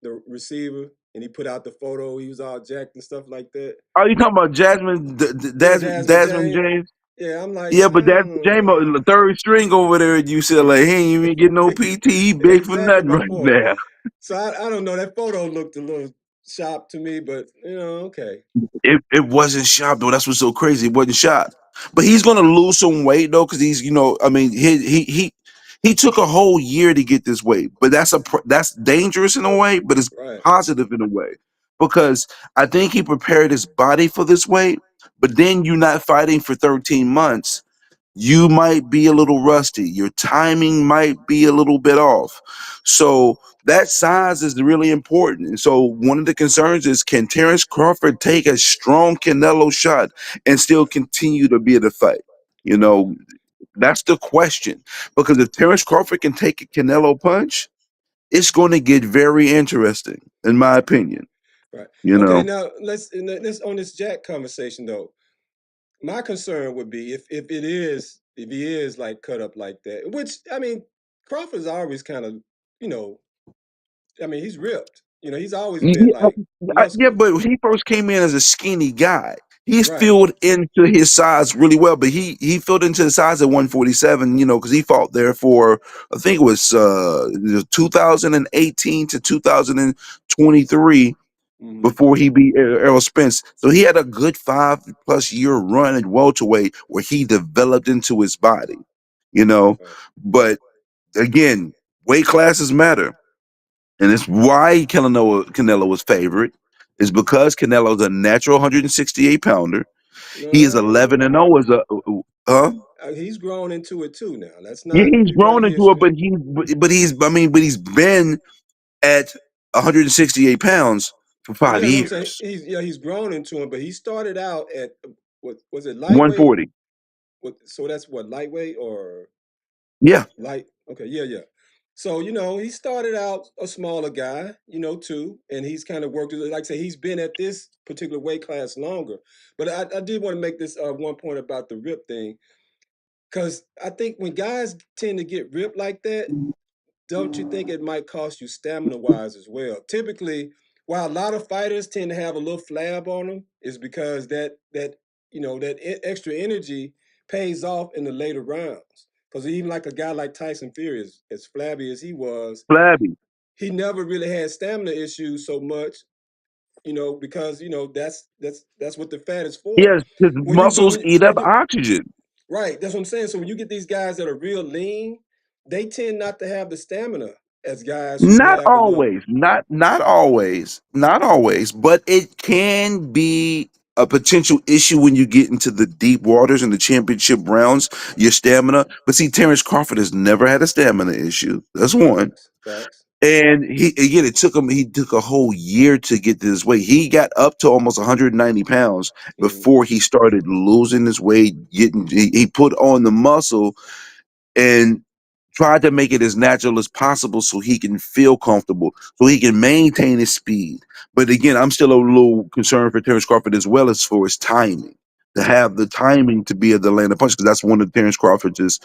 the receiver, and he put out the photo. He was all jacked and stuff like that. are you talking about Jasmine, Yeah, Desmond, Jasmine Desmond James. James? Yeah, I'm like, Yeah, but that's J-Mo, the third string over there at UCLA. He ain't even get no PT. He big for exactly nothing my right point. now. So I don't know. That photo looked a little sharp to me, but okay. It wasn't shot though. That's what's so crazy. It wasn't shot. But he's gonna lose some weight though, because he's I mean he took a whole year to get this weight. But that's dangerous in a way, but it's Right, positive in a way because I think he prepared his body for this weight. But then you're not fighting for 13 months. You might be a little rusty. Your timing might be a little bit off. So that size is really important. And so one of the concerns is, can Terrence Crawford take a strong Canelo shot and still continue to be able to fight? You right, know, that's the question. Because if Terrence Crawford can take a Canelo punch, it's going to get very interesting, in my opinion. right. You Okay, know, now let's on this Jack conversation though. My concern would be if he is like cut up like that, which I mean, Crawford's always kind of, you know, I mean, he's ripped. He's always been Yeah, like yeah, muscular. but he first came in as a skinny guy. He's Right, filled into his size really well, but he filled into the size at 147, because he fought there for I think it was 2018 to 2023. Hmm. before he beat Errol Spence. So he had a good 5+ year run at welterweight where he developed into his body, you know. Right. But again, weight classes matter. And it's why Canelo was favorite, is because Canelo's a natural 168 pounder. He is No, 11-0 as a huh? he's grown into it too now. Let's Yeah, not he's rewrite grown into it, history. but he's been at 168 pounds for five Yeah, that's what I'm saying. years. He's grown into it, but he started out at what was it, lightweight? 140. So that's what, lightweight or Yeah, light? Okay, yeah, yeah. So he started out a smaller guy, too, and he's kind of worked. Like I say, he's been at this particular weight class longer. But I did want to make this one point about the rip thing, because I think when guys tend to get ripped like that, don't you think it might cost you stamina wise as well? Typically, while a lot of fighters tend to have a little flab on them, is because that extra energy pays off in the later rounds. Because even like a guy like Tyson Fury, as flabby as he was, flabby. he never really had stamina issues so much. Because that's what the fat is for. Yes, his When you but muscles when you, eat up when you oxygen. Right, that's what I'm saying. So when you get these guys that are real lean, they tend not to have the stamina as guys who Not have a little. always, not always, but it can be a potential issue when you get into the deep waters in the championship rounds, your stamina. But see, Terrence Crawford has never had a stamina issue. That's one. Facts, facts. And he took a whole year to get to this weight. He got up to almost 190 pounds Hmm. before he started losing his weight, he put on the muscle and tried to make it as natural as possible so he can feel comfortable, so he can maintain his speed. But again, I'm still a little concerned for Terrence Crawford as well as for his timing. To have the timing to be able to land a punch, because that's one of Terrence Crawford's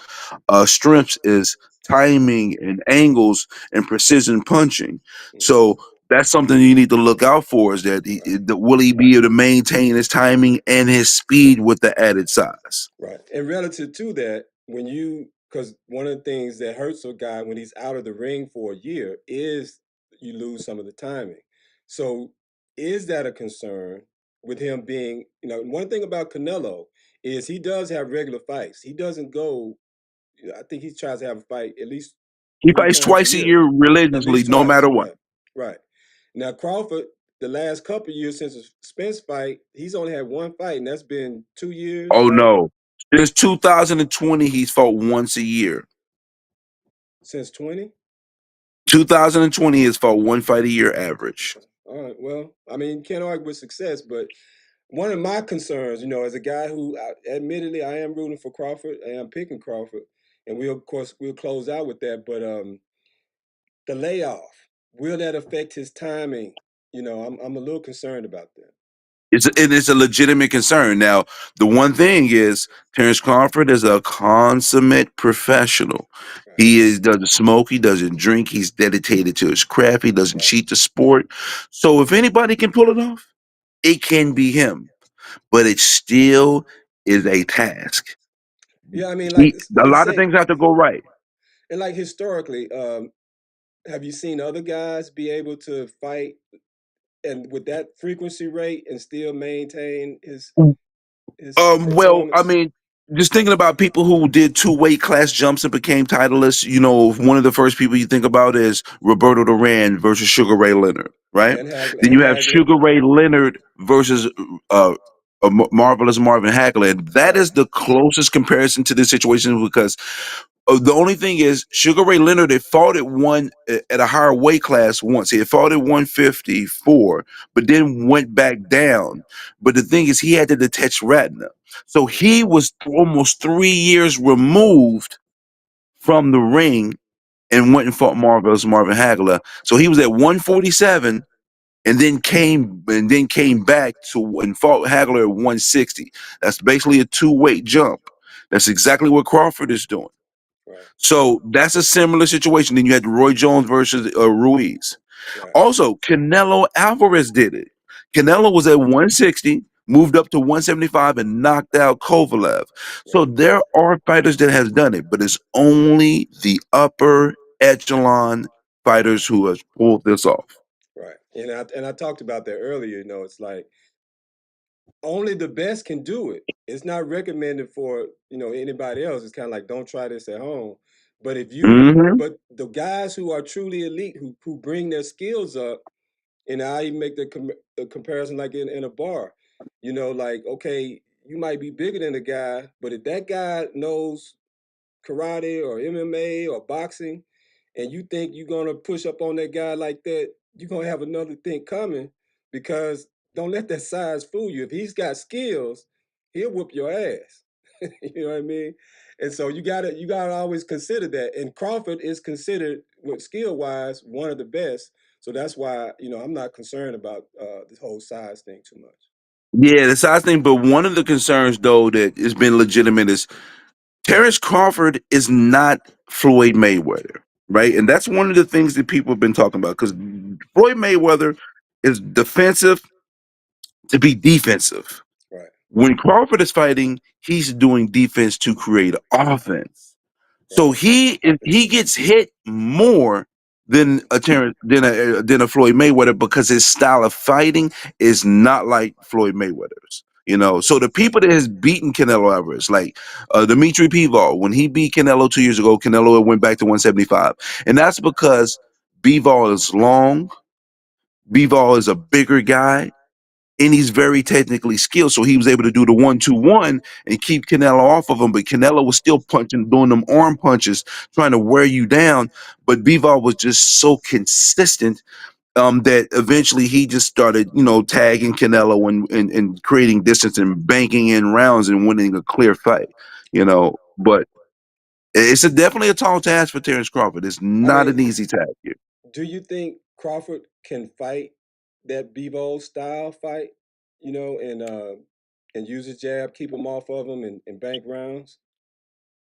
strengths is timing and angles and precision punching. Hmm. So that's something you need to look out for. Is Right. will he be able to maintain his timing and his speed with the added size? Right. And relative to that, because one of the things that hurts a guy when he's out of the ring for a year is you lose some of the timing. So is that a concern with him being, one thing about Canelo is he does have regular fights. He doesn't go, I think he tries to have a fight at least He three fights times a twice a year, year at religiously, least no twice. matter what. Right. Right. Now Crawford, the last couple of years since the Spence fight, he's only had one fight, and that's been 2 years, Oh right? no. Since 2020, he's fought once a year. Since 20. 2020 he has fought one fight a year average. Okay. All right. Well, I mean, can't argue with success, but one of my concerns, as a guy who, admittedly, I am rooting for Crawford. I am picking Crawford, and of course, we'll close out with that. But the layoff, will that affect his timing? I'm a little concerned about that. It's a legitimate concern. Now, the one thing is Terrence Crawford is a consummate professional. Right. He doesn't smoke, he doesn't drink, he's dedicated to his craft, he doesn't Right. cheat the sport. So if anybody can pull it off, it can be him. But it still is a task. Yeah. I mean, like A let's lot of say, things have to go right. and like historically, have you seen other guys be able to fight and with that frequency rate and still maintain his Well, I performance? mean, just thinking about people who did two weight class jumps and became titleists, one of the first people you think about is Roberto Duran versus Sugar Ray Leonard, right? Then And you have Hagler. Sugar Ray Leonard versus Marvelous Marvin Hagler. And that Right. is the closest comparison to this situation because the only thing is, Sugar Ray Leonard had fought at a higher weight class once. He had fought at 154, but then went back down. But the thing is, he had the detached retina, so Hmm. he was almost 3 years removed from the ring and went and fought Marvelous Marvin Hagler. So he was at 147 and then came back to and fought Hagler at 160. That's basically a two-weight jump. That's exactly what Crawford is doing. Right. So that's a similar situation. Then you had Roy Jones versus Ruiz. Right. Also, Canelo Alvarez did it. Canelo was at 160, moved up to 175, and knocked out Kovalev. So Right. there are fighters that has done it, but it's only the upper echelon fighters who has pulled this off. right. And I talked about that earlier. It's like only the best can do it. It's not recommended for anybody else. It's kind of like don't try this at home. But if you, Hmm. but the guys who are truly elite, who bring their skills up, and I even make the comparison like in a bar. Like okay, you might be bigger than the guy, but if that guy knows karate or MMA or boxing, and you think you're gonna push up on that guy like that, you're gonna have another thing coming because don't let that size fool you. If he's got skills, he'll whoop your ass. You know what I mean? And so you gotta always consider that. And Crawford is considered, with skill wise, one of the best. So that's why I'm not concerned about this whole size thing too much. Yeah, the size thing. But one of the concerns, though, that has been legitimate is Terrence Crawford is not Floyd Mayweather, right? And that's one of the things that people have been talking about because Floyd Mayweather is defensive to be defensive. Right, When Crawford is fighting, he's doing defense to create offense. So right, he gets hit more than a Terrence than a Floyd Mayweather because his style of fighting is not like Floyd Mayweather's. So the people that has beaten Canelo Alvarez, like Dimitri Bivol, when he beat Canelo 2 years ago, Canelo went back to 175, and that's because Bivol is long, Bivol is a bigger guy, and he's very technically skilled. So he was able to do the 1-2-1 and keep Canelo off of him. But Canelo was still punching, doing them arm punches, trying to wear you down. But Bivol was just so consistent that eventually he just started, tagging Canelo and creating distance and banking in rounds and winning a clear fight. But it's definitely a tall task for Terrence Crawford. It's I not mean, an easy task here. do you think Crawford can fight that Bebo style fight, and use his jab, keep him off of him, and bank rounds?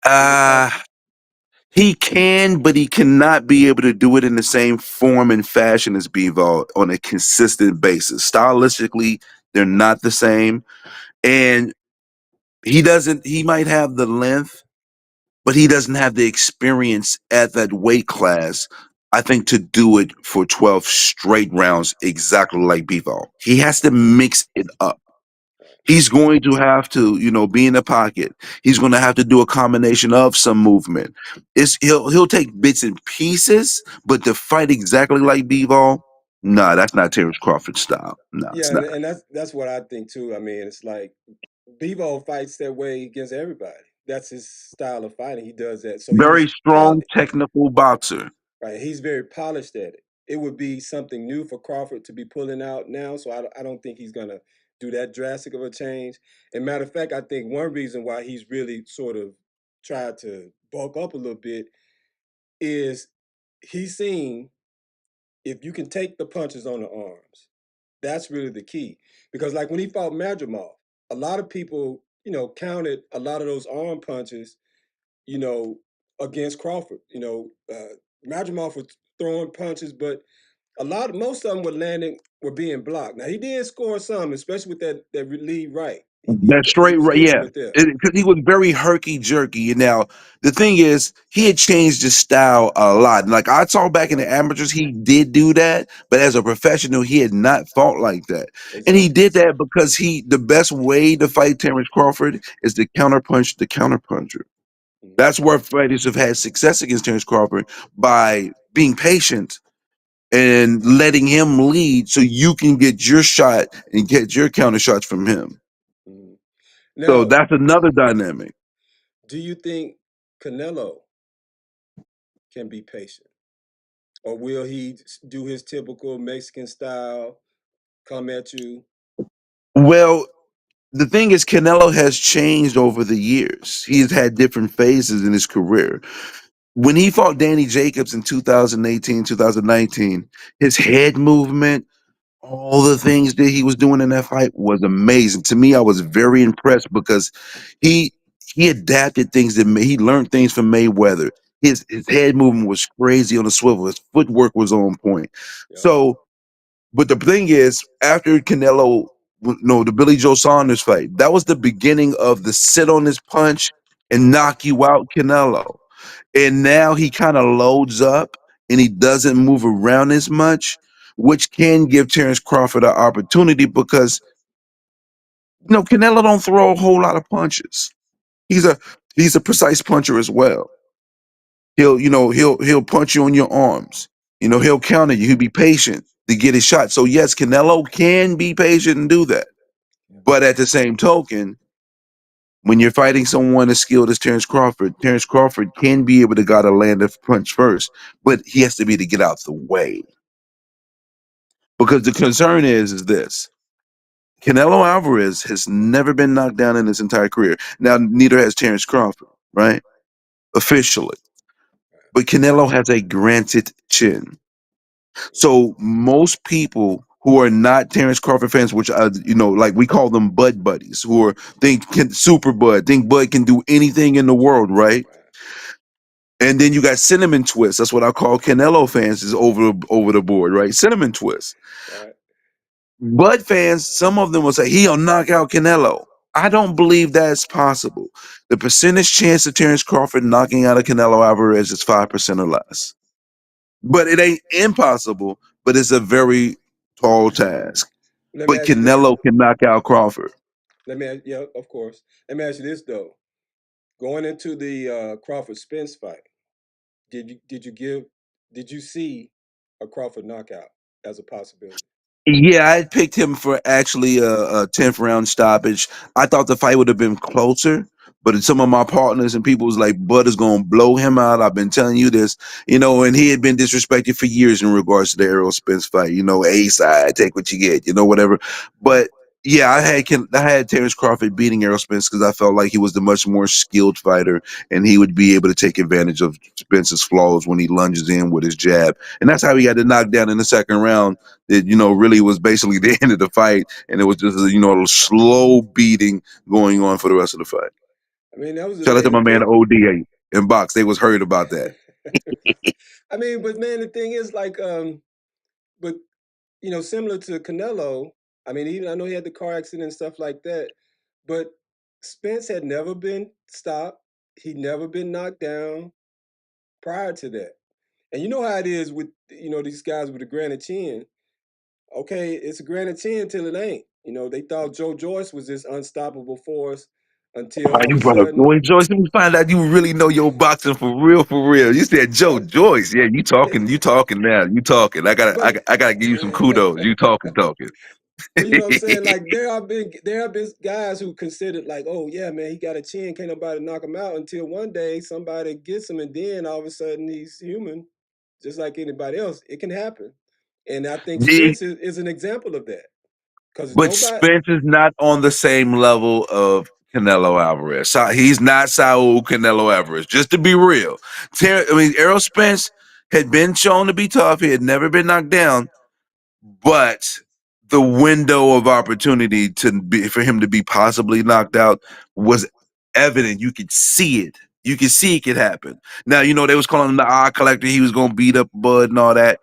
Is it Uh possible? He can, but he cannot be able to do it in the same form and fashion as Bivol on a consistent basis. Stylistically, they're not the same. And he might have the length, but he doesn't have the experience at that weight class, I think, to do it for 12 straight rounds exactly like Bivol. He has to mix it up. He's going to have to, be in the pocket. He's going to have to do a combination of some movement. He'll take bits and pieces, but to fight exactly like Bivol, nah, that's not Terrence Crawford's style. No, it's Yeah, and, not. and that's what I think too. I mean, it's like Bebo fights that way against everybody. That's his style of fighting. He does that. So Very he's strong, technical boxer. right. He's very polished at it. It would be something new for Crawford to be pulling out now. So I don't think he's gonna do that drastic of a change. And matter of fact, I think one reason why he's really sort of tried to bulk up a little bit is he's seen if you can take the punches on the arms, that's really the key. Because like when he fought Madrimov, a lot of people, counted a lot of those arm punches, you know, against Crawford. Madrimov was throwing punches, but most of them were being blocked. Now he did score some, especially with that lead right. That He straight was right, hitting yeah. with there. Because he was very herky jerky. And now the thing is, he had changed his style a lot. Like I saw back in the amateurs, he did do that, but as a professional, he had not fought like that. And he Exactly. did that because the best way to fight Terrence Crawford is to counterpunch the counterpuncher. Mhm. That's where fighters have had success against Terrence Crawford by being patient and letting him lead so you can get your shot and get your counter shots from him. Mhm. So Now, that's another dynamic. do you think Canelo can be patient? Or will he do his typical Mexican style, come at you? Well, the thing is, Canelo has changed over the years. He's had different phases in his career. When he fought Danny Jacobs in 2018, 2019, his head movement, all the things that he was doing in that fight was amazing. To me, I was very impressed because he he adapted things he learned things from Mayweather. His head movement was crazy on the swivel. His footwork was on point. Yep. So but the thing is, after Canelo, no, the Billy Joe Saunders fight, that was the beginning of the sit on his punch and knock you out Canelo. And now he kind of loads up and he doesn't move around as much. which can give Terrence Crawford an opportunity because Canelo don't throw a whole lot of punches. He's a he's a precise puncher as well. He'll punch you on your arms. He'll counter you. He'll be patient to get his shot. So yes, Canelo can be patient and do that. Yeah. But at the same token, when you're fighting someone as skilled as Terrence Crawford can be able to got to land a punch first, but he has to be to get out the way. Because the concern is this. Canelo Alvarez has never been knocked down in his entire career. Now, neither has Terrence Crawford, right? Officially. But Canelo has a granted chin. So most people who are not Terrence Crawford fans, which like we call them Bud buddies, who are super Bud, think Bud can do anything in the world, right? Right. And then you got cinnamon twist. That's what I call Canelo fans is over the board, right? Cinnamon twist. Right. Bud fans, some of them will say he'll knock out Canelo. I don't believe that's possible. The percentage chance of Terrence Crawford knocking out a Canelo Alvarez is 5% or less. But it ain't impossible, but it's a very tall task. Let me But ask you this. Canelo can knock out Crawford. Yeah, of course. Let me ask you this though. Going into the Crawford Spence fight, did you see a Crawford knockout as a possibility? Yeah, I picked him for actually a 10th round stoppage. I thought the fight would have been closer, but some of my partners and people was like, Bud is going to blow him out. I've been telling you this, and he had been disrespected for years in regards to the Errol Spence fight. A side, take what you get, whatever. But yeah, I had Terrence Crawford beating Errol Spence because I felt like he was the much more skilled fighter and he would be able to take advantage of Spence's flaws when he lunges in with his jab. And that's how he got the knockdown in the second round. It really was basically the end of the fight, and it was just a slow beating going on for the rest of the fight. I mean, that was the Shout out to thing. my man ODA in box. They was hurt about that. I mean, but man, the thing is like, but similar to Canelo. I mean, even I know he had the car accident and stuff like that, but Spence had never been stopped. He'd never been knocked down prior to that. And you know how it is with these guys with a granite chin. Okay, it's a granite chin till it ain't. They thought Joe Joyce was this unstoppable force until Oh, all of you a brought up sudden, Joy Joyce. Let me find out you really know your boxing for real, for real. You said Joe well, Joyce. Yeah, you talking now. You talking. but I gotta give you some kudos. You talking. but you know what I'm saying? Like there have been guys who considered like, oh yeah, man, he got a chin, can't nobody knock him out until one day somebody gets him, and then all of a sudden he's human, just like anybody else. It can happen, and I think Yeah, Spence is an example of that because but nobody. Spence is not on the same level of Canelo Alvarez. He's not Saul Canelo Alvarez. Just to be real, Errol Spence had been shown to be tough. He had never been knocked down, but the window of opportunity for him to be possibly knocked out was evident. You could see it. You could see it could happen. Now they was calling him the eye collector. He was gonna beat up Bud and all that.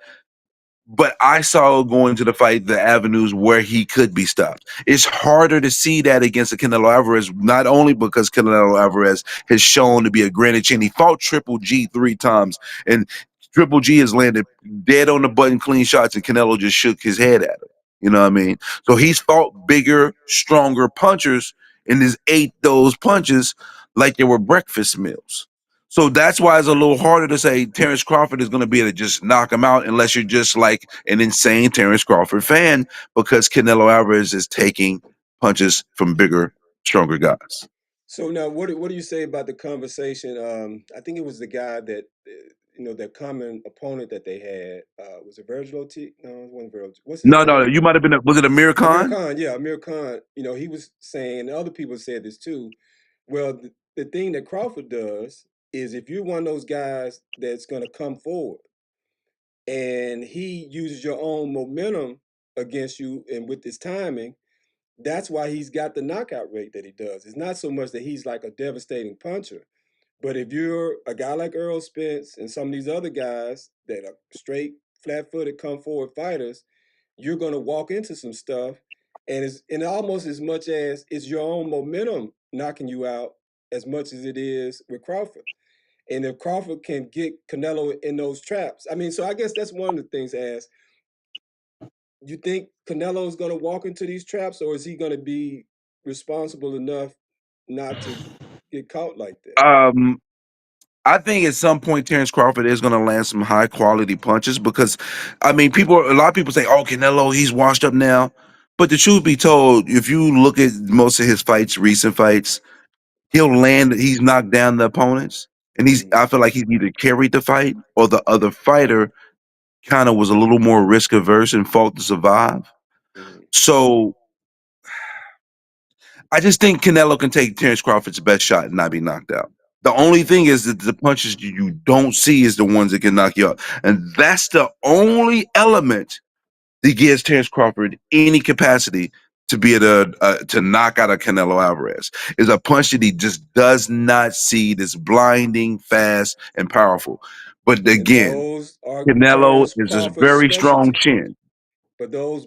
But I saw going to the fight the avenues where he could be stopped. It's harder to see that against a Canelo Alvarez, not only because Canelo Alvarez has shown to be a granite chin. He fought Triple G 3 times, and Triple G has landed dead on the button clean shots, and Canelo just shook his head at him. You know what I mean? So he's fought bigger, stronger punchers, and has ate those punches like they were breakfast meals. So that's why it's a little harder to say Terrence Crawford is going to be able to just knock him out unless you're just like an insane Terrence Crawford fan because Canelo Alvarez is taking punches from bigger, stronger guys. So now, what do you say about the conversation? I think it was the guy that that common opponent that they had was it Virgil Ortiz? No, it wasn't Virgil. What's his No, name? you might have been. Was it Amir Amir Khan? Khan. Yeah, Amir Khan. He was saying, and other people said this too. Well, the thing that Crawford does is if you're one of those guys that's going to come forward and he uses your own momentum against you and with his timing, that's why he's got the knockout rate that he does. It's not so much that he's like a devastating puncher, but if you're a guy like Earl Spence and some of these other guys that are straight, flat-footed, come forward fighters, you're going to walk into some stuff, and almost as much as it's your own momentum knocking you out, as much as it is with Crawford. And if Crawford can get Canelo in those traps, I mean, so I guess that's one of the things. As you think Canelo is going to walk into these traps, or is he going to be responsible enough not to get caught like that? Um, I think at some point Terrence Crawford is going to land some high quality punches because, I mean, a lot of people say, "Oh, Canelo, he's washed up now," but the truth be told, if you look at most of his fights, recent fights, he's knocked down the opponents, and Mm-hmm. I feel like he's either carried the fight or the other fighter kind of was a little more risk averse and fought to survive. Mm-hmm. So I just think Canelo can take Terrence Crawford's best shot and not be knocked out. The only thing is that the punches you don't see is the ones that can knock you out, and that's the only element that gives Terrence Crawford any capacity to be able to knock out a Canelo Alvarez. Is a punch that he just does not see that's blinding, fast, and powerful. But And again, those are Canelo Terrence is a Crawford's very strong specialty. chin. But those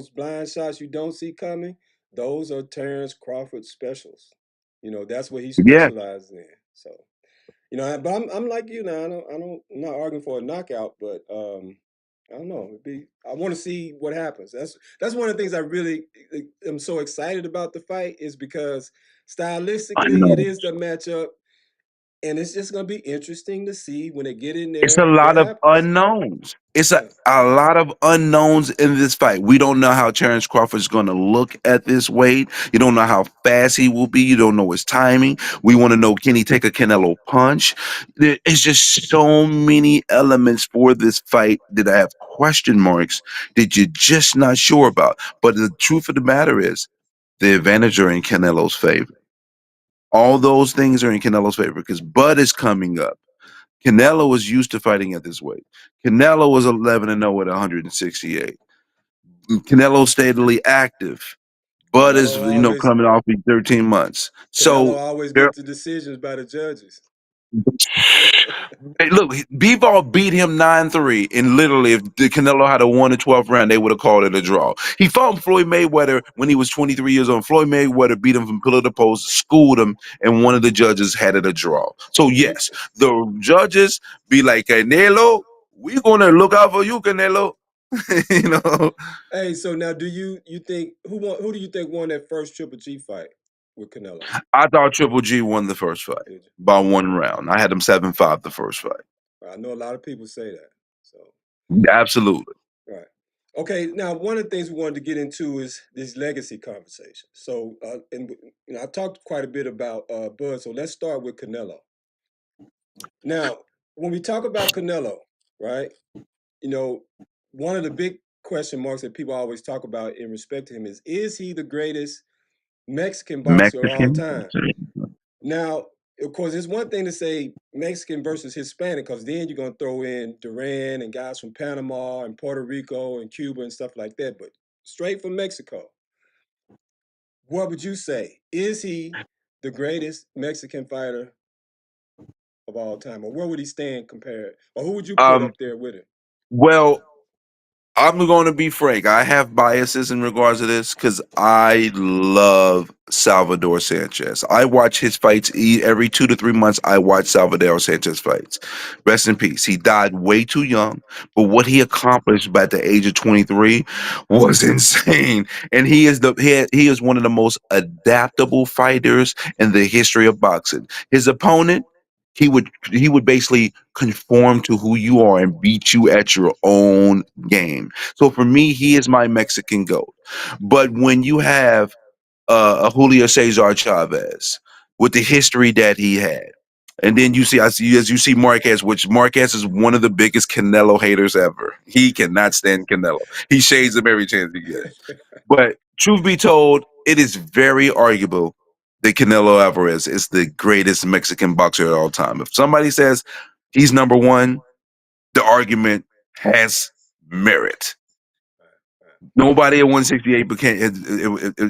blind shots you don't see coming, those are Terrence Crawford specials. That's what he Yeah, specializes in. So, but I'm like you now. I'm not arguing for a knockout, but I don't know. I want to see what happens. That's one of the things I really am so excited about the fight is because I stylistically it know. is the matchup, and it's just gonna be interesting to see when they get in It's a there what lot of happens. unknowns. It's Yeah. a lot of unknowns in this fight. We don't know how Terrence Crawford's going to look at this weight. You don't know how fast he will be. You don't know his timing. We want to know, can he take a Canelo punch? There's just so many elements for this fight that I have question marks that you're just not sure about. But the truth of the matter is, the advantage are in Canelo's favor. All those things are in Canelo's favor because Bud is coming up. Canelo was used to fighting at this weight. Canelo was 11-0 at 168. Canelo steadily active. Bud is, Canelo always coming off in 13 months. Canelo So always there, get the decisions by the judges. hey, look, Bivol beat him 9-3, and literally, if the Canelo had a 1 to 12 round, they would have called it a draw. He fought Floyd Mayweather when he was 23 years old. Floyd Mayweather beat him from pillar to post, schooled him, and one of the judges had it a draw. So yes, the judges be like, Canelo, we're gonna look out for you, Canelo. you know, Hey, so now do you think who do you think won that first Triple G fight with Canelo? I thought Triple G won the first fight Did you? by 1 round. I had him 7-5 the first fight. I know a lot of people say that. So Absolutely. right. Okay, now one of the things we wanted to get into is this legacy conversation. So and I talked quite a bit about Bud, so let's start with Canelo. Now, when we talk about Canelo, right? You know, one of the big question marks that people always talk about in respect to him is he the greatest Mexican boxer of all Mexican. time? Now, of course, it's one thing to say Mexican versus Hispanic, because then you're gonna throw in Duran and guys from Panama and Puerto Rico and Cuba and stuff like that. But straight from Mexico, what would you say? Is he the greatest Mexican fighter of all time, or where would he stand compared, or who would you put Um, up there with him? well, I'm going to be frank. I have biases in regards to this because I love Salvador Sanchez. I watch his fights every 2 to 3 months. I watch Salvador Sanchez fights. Rest in peace. He died way too young, but what he accomplished by the age of 23 was insane. And he is one of the most adaptable fighters in the history of boxing. His opponent. He would basically conform to who you are and beat you at your own game. So for me, he is my Mexican goat. But when you have a Julio Cesar Chavez with the history that he had, and then you see Marquez, which Marquez is one of the biggest Canelo haters ever. He cannot stand Canelo. He shades him every chance he gets. But truth be told, it is very arguable that Canelo Alvarez is the greatest Mexican boxer of all time. If somebody says he's number one, the argument has merit. Nobody at 168 became.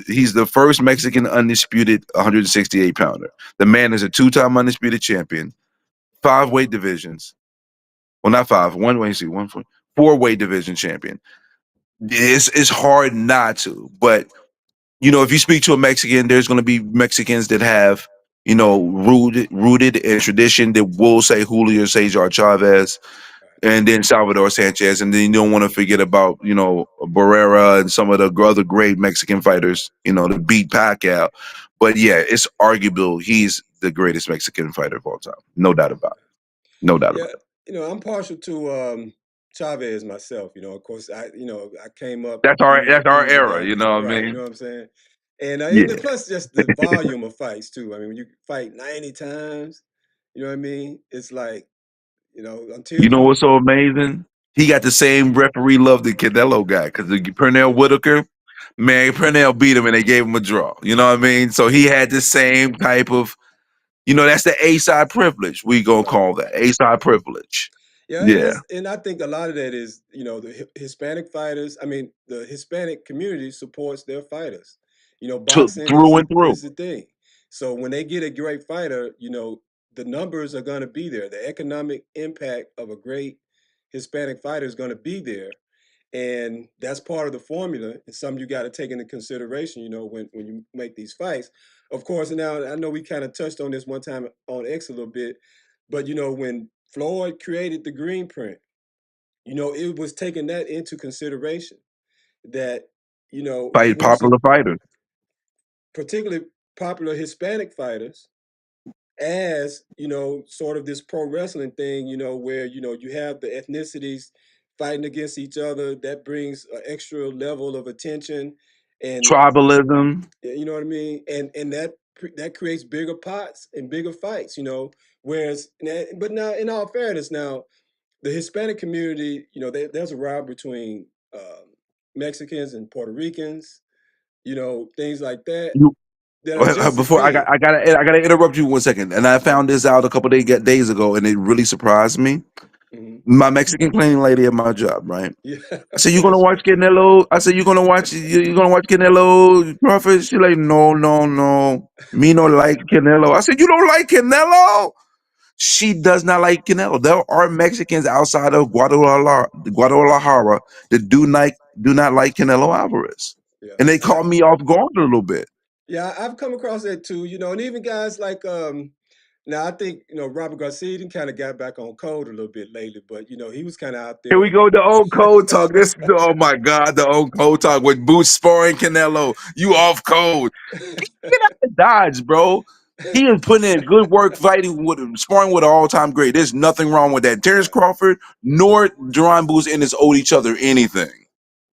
He's the first Mexican undisputed 168 pounder. The man is a two-time undisputed champion, 5 weight divisions. Well, not five. One way. See, 4 weight division champion. It's hard not to, but if you speak to a Mexican, there's going to be Mexicans that have, rooted in tradition that will say Julio Cesar Chavez. and then Salvador Sanchez, and then you don't want to forget about Barrera and some of the other great Mexican fighters, to beat Pacquiao. But yeah, it's arguable he's the greatest Mexican fighter of all time, no doubt about it, no doubt Yeah, about it. I'm partial to Chavez myself. Of course, I came up That's our years era, ago, you know what I right? You know mean? what I'm saying? And Yeah. plus just the volume of fights too. I mean, when you fight 90 times, you know what I mean? It's like, until You know you, what's so amazing? He got the same referee love the Canelo guy because the Pernell Whitaker, man, Pernell beat him and they gave him a draw. You know what I mean? So he had the same type of, that's the A side privilege. We gonna right. call that A side privilege. Yeah, and Yeah, I think a lot of that is, the Hispanic fighters. I mean, the Hispanic community supports their fighters. Boxing through and through. is the thing. So when they get a great fighter, the numbers are going to be there. The economic impact of a great Hispanic fighter is going to be there, and that's part of the formula. It's something you got to take into consideration. When you make these fights. Of course, now I know we kind of touched on this one time on X a little bit, but when Floyd created the green print, it was taking that into consideration that, Fight once it, popular fighters. particularly popular Hispanic fighters, as, sort of this pro wrestling thing, where, you have the ethnicities fighting against each other, that brings an extra level of attention. And Tribalism. you know what I mean? And that creates bigger pots and bigger fights, whereas, but now in all fairness, now the Hispanic community, there's a rivalry between Mexicans and Puerto Ricans, things like that You, that are just as before big. I gotta interrupt you 1 second. And I Hmm. found this out a couple days ago, and it really surprised me. Hmm. My Mexican cleaning lady at my job, right? Yeah, I said, "You gonna that's watch right. Canelo?" I said, you gonna watch Canelo Crawford?" She like, "No, no, no. Me no like Canelo." I said, "You don't like Canelo?" She does not like Canelo. There are Mexicans outside of Guadalajara that do not like Canelo Alvarez, Yeah, and they and caught me off guard a little bit. I've come across that too, and even guys like now I think Robert Garcia kind of got back on code a little bit lately, but he was kind of out Here we there. go, the old code talk. Oh my God, the old code talk with Boots sparring Canelo. You off code. Get out of Dodge, bro. He is putting in good work fighting with sparring with an all-time great. There's nothing wrong with that. Terrence Right, Crawford nor Jerron Boots Ennis owed each other anything.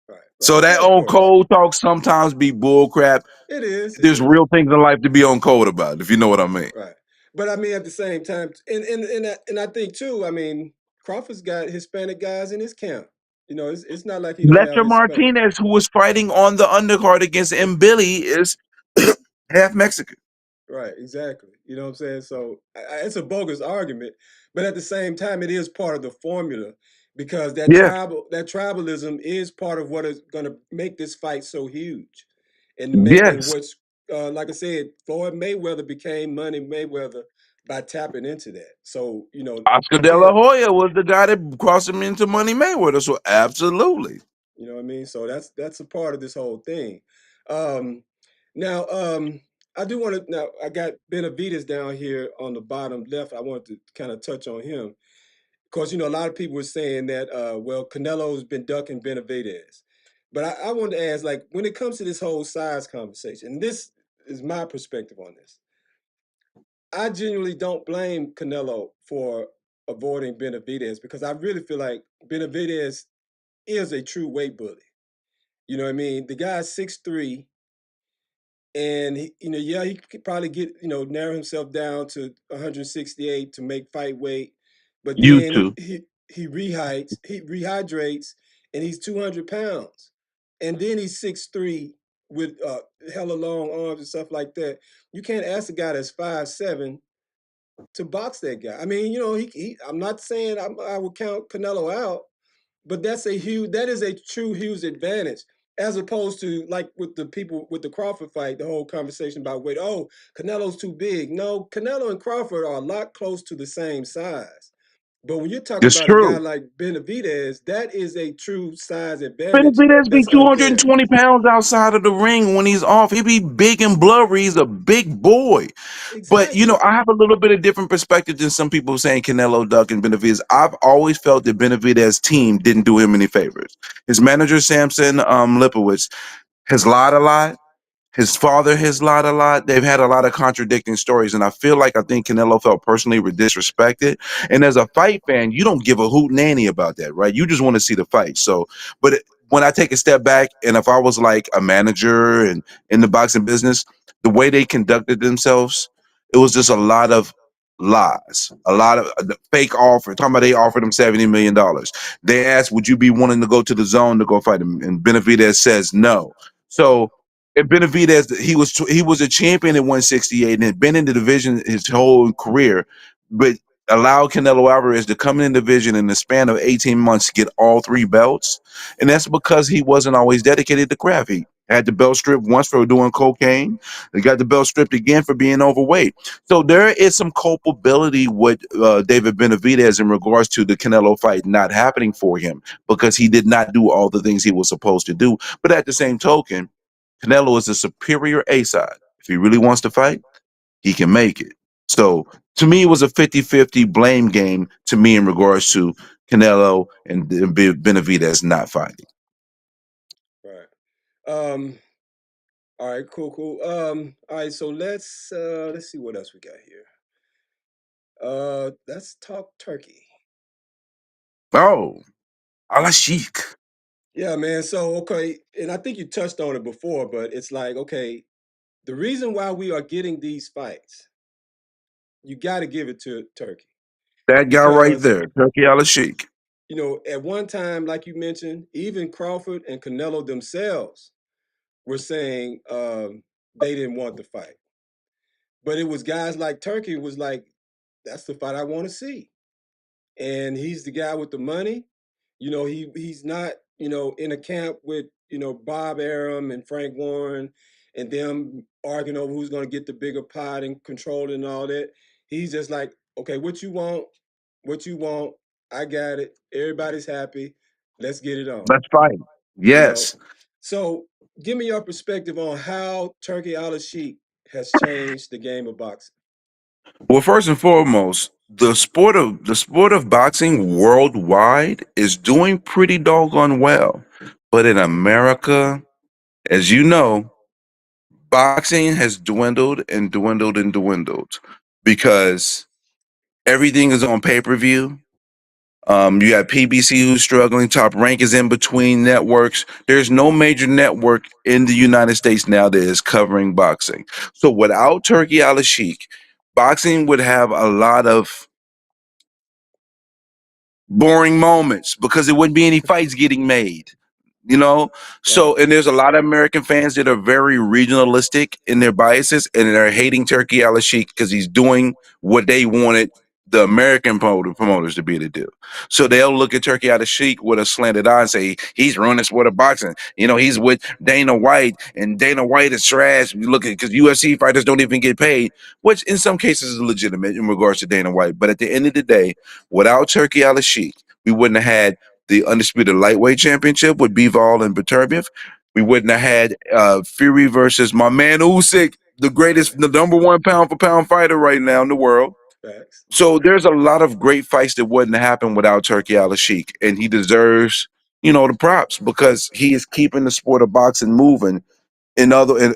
right, So right. that Yeah, of old course. code talk sometimes be bull crap. It is. It There's is. real things in life to be on code about, if you know what I mean. Right. But I mean, at the same time, and I think too. I mean, Crawford's got Hispanic guys in his camp. It's not like he don't have Lester Hispanic. Martinez, who was fighting on the undercard against M. Billy, is half Mexican. Right. Exactly. You know what I'm saying? So it's a bogus argument, but at the same time, it is part of the formula because Yes, that tribalism is part of what is going to make this fight so huge, and yes. which, like I said, Floyd Mayweather became Money Mayweather by tapping into that. So Oscar I De La can't. Hoya was the guy that crossed him into Money Mayweather. So absolutely. You know what I mean? So that's a part of this whole thing. Um, now, I do want to. Now, I got Benavides down here on the bottom left. I wanted to kind of touch on him because a lot of people were saying that well, Canelo's been ducking Benavides, but I wanted to ask, like, when it comes to this whole size conversation, and this is my perspective on this. I genuinely don't blame Canelo for avoiding Benavides because I really feel like Benavides is a true weight bully. You know what I mean? The guy's 6'3", and yeah, he could probably get, narrow himself down to 168 to make fight weight, but Used then to. he rehydrates, and he's 200 pounds, and then he's 6'3" with hella long arms and stuff like that. You can't ask a guy that's 5'7" to box that guy. I mean, I'm not saying I would count Canelo out, but that is a true huge advantage as opposed to like with the people with the Crawford fight, the whole conversation about weight. Oh, Canelo's too big. No, Canelo and Crawford are a lot close to the same size. But when you're talking It's about a guy true. like Benavidez, that is a true size advantage Benavidez be that's 220 unfair. pounds outside of the ring when he's off. He be big and blurry. He's a big boy. But Exactly. I have a little bit of different perspective than some people saying Canelo, Duck, and Benavidez. I've always felt that Benavidez' team didn't do him any favors. His manager Samson Lipowitz has lied a lot. His father has lied a lot. They've had a lot of contradicting stories, and I think Canelo felt personally disrespected. And as a fight fan, you don't give a hoot nanny about that, right? You just want to see the fight. So, when I take a step back, and if I was like a manager and in the boxing business, the way they conducted themselves, it was just a lot of lies, a lot of the fake offer. Talking about they offered him $70 million. They asked, "Would you be wanting to go to the zone to go fight him?" And Benavidez says no. So and Benavidez, he was a champion at 168 and had been in the division his whole career, but allowed Canelo Alvarez to come in the division in the span of 18 months to get all three belts. And that's because he wasn't always dedicated to craft. He had the belt stripped once for doing cocaine. He got the belt stripped again for being overweight. So there is some culpability with David Benavidez in regards to the Canelo fight not happening for him because he did not do all the things he was supposed to do. But at the same token, Canelo is a superior A side. If he really wants to fight, he can make it. So to me, it was a 50-50 blame game to me in regards to Canelo and Benavidez not fighting. Right. All right, cool, cool. All right, so let's see what else we got here. Let's talk turkey. Oh, a la chic. Yeah, man. So okay, and I think you touched on it before, but it's like, okay, the reason why we are getting these fights, you got to give it to Turkey That guy right because there, Turkey a la chic. at one time, like you mentioned, even Crawford and Canelo themselves were saying they didn't want the fight, but it was guys like Turkey was like, that's the fight I want to see, and he's the guy with the money. He's not in a camp with Bob Arum and Frank Warren and them arguing over who's going to get the bigger pot and control it and all that. He's just like, okay, what you want, I got it. Everybody's happy. Let's get it on. Let's fight. You know. Yes. So give me your perspective on how Turkey Al Sheik has changed the game of boxing. Well, first and foremost, the sport of boxing worldwide is doing pretty doggone well. But in America, as you know, boxing has dwindled and dwindled and dwindled because everything is on pay per view. You have PBC who's struggling. Top Rank is in between networks. There's no major network in the United States now that is covering boxing. So without Turkey Al Sheikh, boxing would have a lot of boring moments because there wouldn't be any fights getting made. you know Right. so and there's a lot of American fans that are very regionalistic in their biases, and they're hating Turkey Al Sheikh because he's doing what they wanted the American promoters to be able to do. So they'll look at Turkey Al Sheikh with a slanted eye and say he's ruining the sport of boxing. He's with Dana White, and Dana White is trash. You look at because UFC fighters don't even get paid, which in some cases is legitimate in regards to Dana White. But at the end of the day, without Turkey Al Sheikh, we wouldn't have had the undisputed lightweight championship with Bivol and Beterbiev. We wouldn't have had Fury versus my man Usyk, the greatest, the number one pound for pound fighter right now in the world. Facts. So there's a lot of great fights that wouldn't happen without Turkey Al Sheikh, and he deserves, the props because he is keeping the sport of boxing moving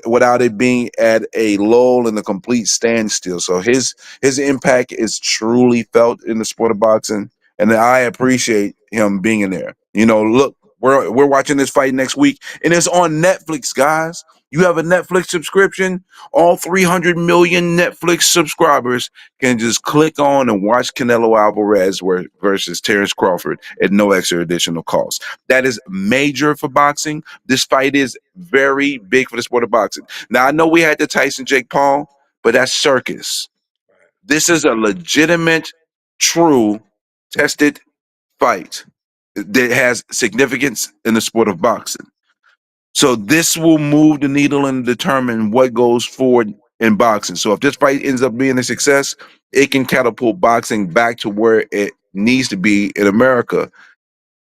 without it being at a lull and a complete standstill. So his impact is truly felt in the sport of boxing, and I appreciate him being in there. Look, we're watching this fight next week, and it's on Netflix, guys. You have a Netflix subscription. All 300 million Netflix subscribers can just click on and watch Canelo Alvarez versus Terrence Crawford at no extra additional cost. That is major for boxing. This fight is very big for the sport of boxing. Now, I know we had the Tyson Jake Paul, but that's circus. This is a legitimate, true, tested fight that has significance in the sport of boxing. So this will move the needle and determine what goes forward in boxing. So if this fight ends up being a success, it can catapult boxing back to where it needs to be in America.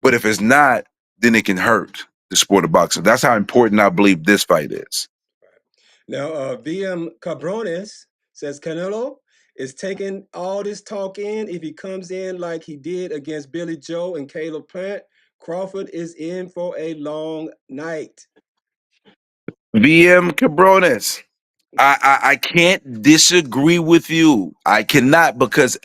But if it's not, then it can hurt the sport of boxing. That's how important I believe this fight is. Now, VM Cabrones says Canelo is taking all this talk in. If he comes in like he did against Billy Joe and Caleb Plant, Crawford is in for a long night. VM Cabrones. I can't disagree with you. I cannot because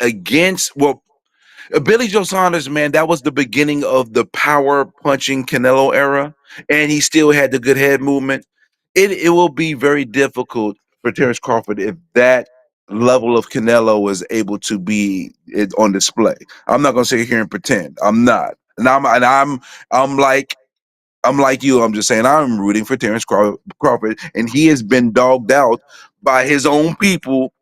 Billy Joe Saunders, man, that was the beginning of the power punching Canelo era, and he still had the good head movement. It will be very difficult for Terrence Crawford if that level of Canelo was able to be on display. I'm not gonna sit here and pretend. I'm not, I'm like you. I'm just saying I'm rooting for Terrence Crawford, and he has been dogged out by his own people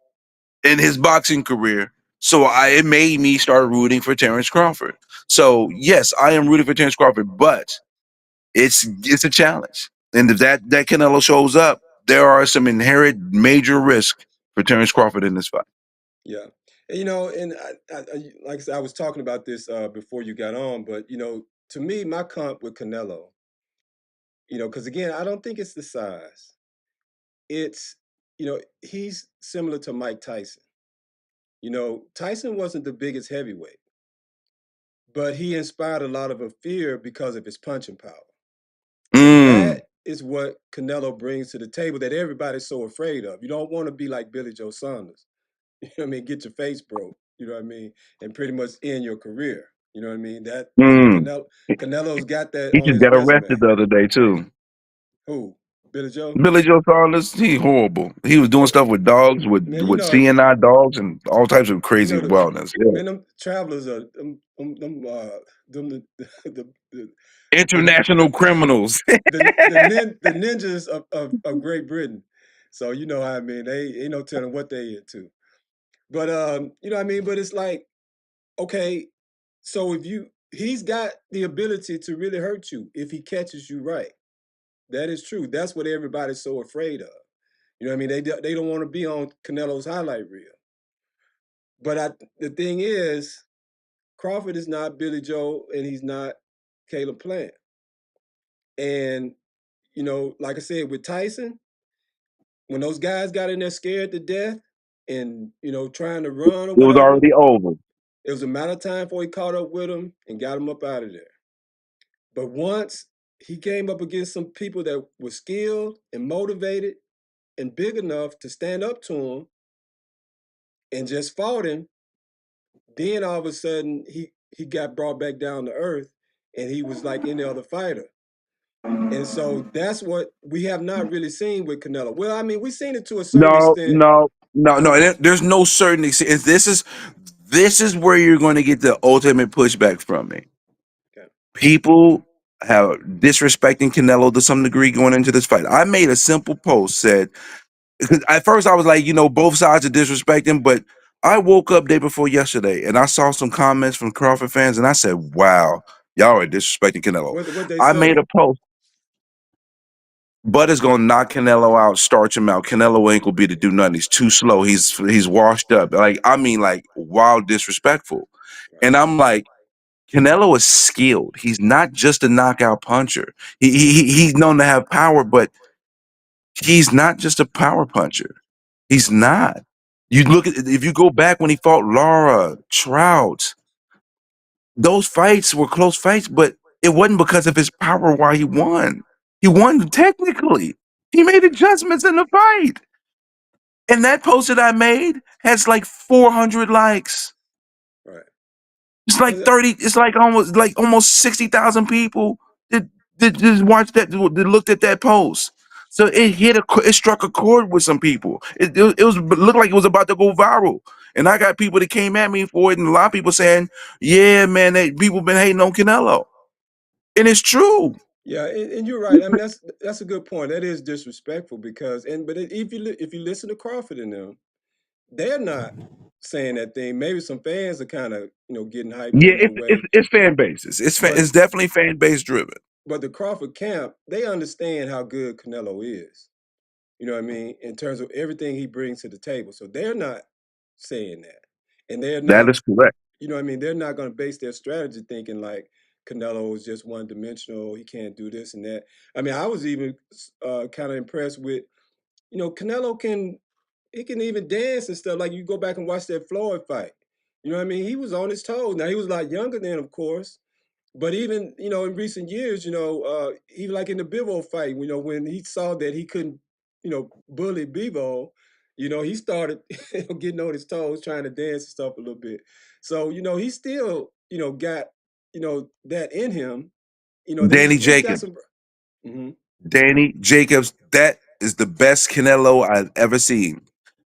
in his boxing career. So it made me start rooting for Terrence Crawford. So yes, I am rooting for Terrence Crawford, but it's a challenge. And if that Canelo shows up, there are some inherent major risk for Terrence Crawford in this fight. Yeah. And, and like I said, I was talking about this before you got on, but, to me, my comp with Canelo, because again, I don't think it's the size. It's, he's similar to Mike Tyson. Tyson wasn't the biggest heavyweight, but he inspired a lot of a fear because of his punching power. And Mm, that is what Canelo brings to the table that everybody's so afraid of. You don't want to be like Billy Joe Saunders. You know what I mean? Get your face broke. You know what I mean? And pretty much end your career. You know what I mean? That and mm. Canelo's got that He on just his got arrested resume. the other day too. Who? Billy Joe? Billy Joe Saunders, he horrible. He was doing Well, stuff with dogs, with man, CNI dogs, and all types of you crazy know the wildness. Yeah. man, them travelers are them International the criminals. the ninjas of Great Britain. So you know how I mean. They ain't no telling what they into. But you know what I mean. But it's like, okay, so if he's got the ability to really hurt you if he catches you right. That is true. That's what everybody's so afraid of. You know what I mean? They don't want to be on Canelo's highlight reel. But the thing is, Crawford is not Billy Joe and he's not Caleb Plant. And like I said, with Tyson, when those guys got in there scared to death and trying to run or It was whatever, already over. it was a matter of time before he caught up with him and got him up out of there. But once he came up against some people that were skilled and motivated and big enough to stand up to him and just fought him, then all of a sudden he got brought back down to earth and he was like any other fighter. And so that's what we have not really seen with Canelo. Well, I mean, we've seen it to a certain No, extent. no, no, no. There's no certainty. This is where you're going to get the ultimate pushback from me. Okay. People have disrespecting Canelo to some degree going into this fight. I made a simple post said because at first I was like, both sides are disrespecting, but I woke up day before yesterday and I saw some comments from Crawford fans and I said, "Wow, y'all are disrespecting Canelo." What they I made say? a post. Bud is gonna knock Canelo out, starch him out. Canelo ain't gonna be to do nothing. He's too slow. He's washed up. Like I mean, like wild disrespectful. Right. And I'm like, Canelo is skilled. He's not just a knockout puncher. He's known to have power, but he's not just a power puncher. He's not. You look at if you go back when he fought Lara Trout, those fights were close fights, but it wasn't because of his power why he won. He won technically. He made adjustments in the fight. And that post that I made has like 400 likes. Right. It's like 30, it's like almost 60,000 people that just watched that, that looked at that post. So it struck a chord with some people. It looked like it was about to go viral. And I got people that came at me for it, and a lot of people saying, "Yeah, man, people been hating on Canelo," and it's true. Yeah, and you're right. I mean, that's a good point. That is disrespectful because if you listen to Crawford and them, they're not saying that thing. Maybe some fans are kind of getting hyped Yeah, in one way, it's fan bases. but It's definitely fan base driven. the Crawford camp, they understand how good Canelo is. You know what I mean? In terms of everything he brings to the table. So they're not saying that. And they're That not is correct. You know what I mean? They're not going to base their strategy thinking like Canelo is just one dimensional. He can't do this and that. I mean, I was even kind of impressed with, Canelo he can even dance and stuff. Like you go back and watch that Floyd fight. You know what I mean? He was on his toes. Now he was a lot younger then, of course, but even in recent years, even like in the Bivol fight, when he saw that he couldn't, bully Bivol, he started getting on his toes, trying to dance and stuff a little bit. So he still got that in him. Danny He's got Jacobs. some. Hmm. Danny Jacobs, that is the best Canelo I've ever seen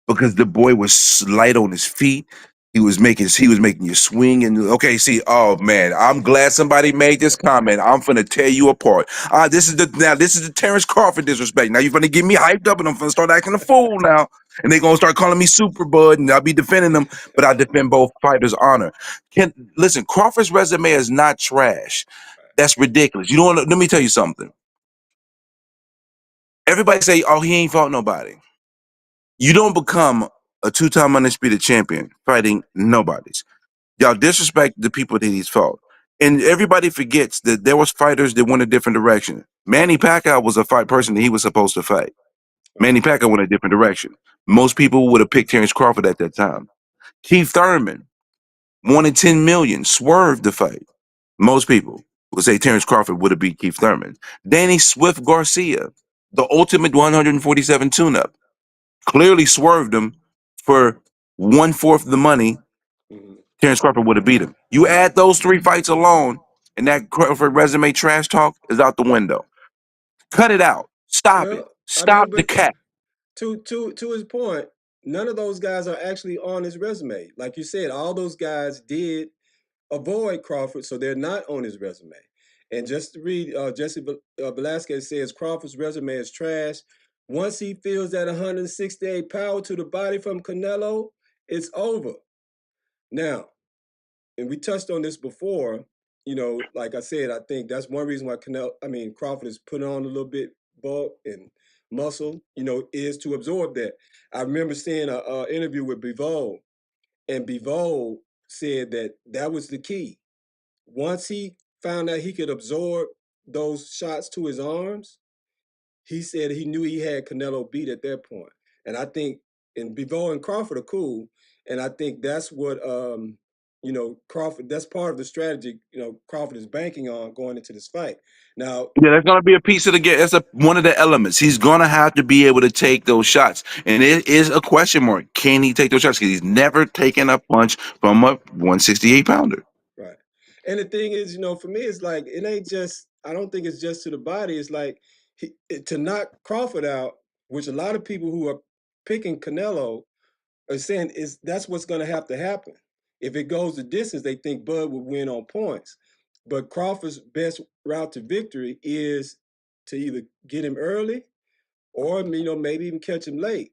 because the boy was light on his feet. He was making you swing and okay. See, oh man, I'm glad somebody made this comment. I'm finna tear you apart. This is the Terrence Crawford disrespect. Now you're gonna get me hyped up and I'm gonna start acting a fool now, and they gonna start calling me Super Bud and I'll be defending them, but I defend both fighters' honor. Can listen, Crawford's resume is not trash. That's ridiculous. You don't want to, let me tell you something. Everybody say, "Oh, he ain't fought nobody." You don't become a two-time undisputed champion fighting nobodies. Y'all disrespect the people that he's fought, and everybody forgets that there was fighters that went a different direction. Manny Pacquiao was a fight person that he was supposed to fight. Right. Manny Pacquiao went a different direction. Most people would have picked Terrence Crawford at that time. Keith Thurman wanted 10 million, swerved the fight. Most people would say Terrence Crawford would have beat Keith Thurman. Danny Swift Garcia, the ultimate 147 tune-up, clearly swerved him for one fourth the money. Hmm. Terrence Crawford would have beat him. You add those three fights alone, and that Crawford resume trash talk is out the window. Cut it out. Stop it. Well, I Stop mean, the but cat. to his point, none of those guys are actually on his resume. Like you said, all those guys did avoid Crawford, so they're not on his resume. And just to read, Jesse Velasquez says Crawford's resume is trash. Once he feels that 168 power to the body from Canelo, it's over. Now, and we touched on this before. Like I said, I think that's one reason why Crawford is putting on a little bit bulk and muscle. Is to absorb that. I remember seeing a interview with Bivol, and Bivol said that that was the key. Once he found out he could absorb those shots to his arms, he said he knew he had Canelo beat at that point. And I think, and Bivol and Crawford are cool, and I think that's what Crawford. That's part of the strategy. Crawford is banking on going into this fight. Now, Yeah, that's gonna be a piece of the game. That's one of the elements. He's gonna have to be able to take those shots, and it is a question mark. Can he take those shots? Because he's never taken a punch from a 168 pounder. right. And the thing is, for me, it's like it ain't just. I don't think it's just to the body. It's like to knock Crawford out, which a lot of people who are picking Canelo are saying is that's what's going to have to happen. If it goes the distance, they think Bud would win on points. But Crawford's best route to victory is to either get him early or maybe even catch him late.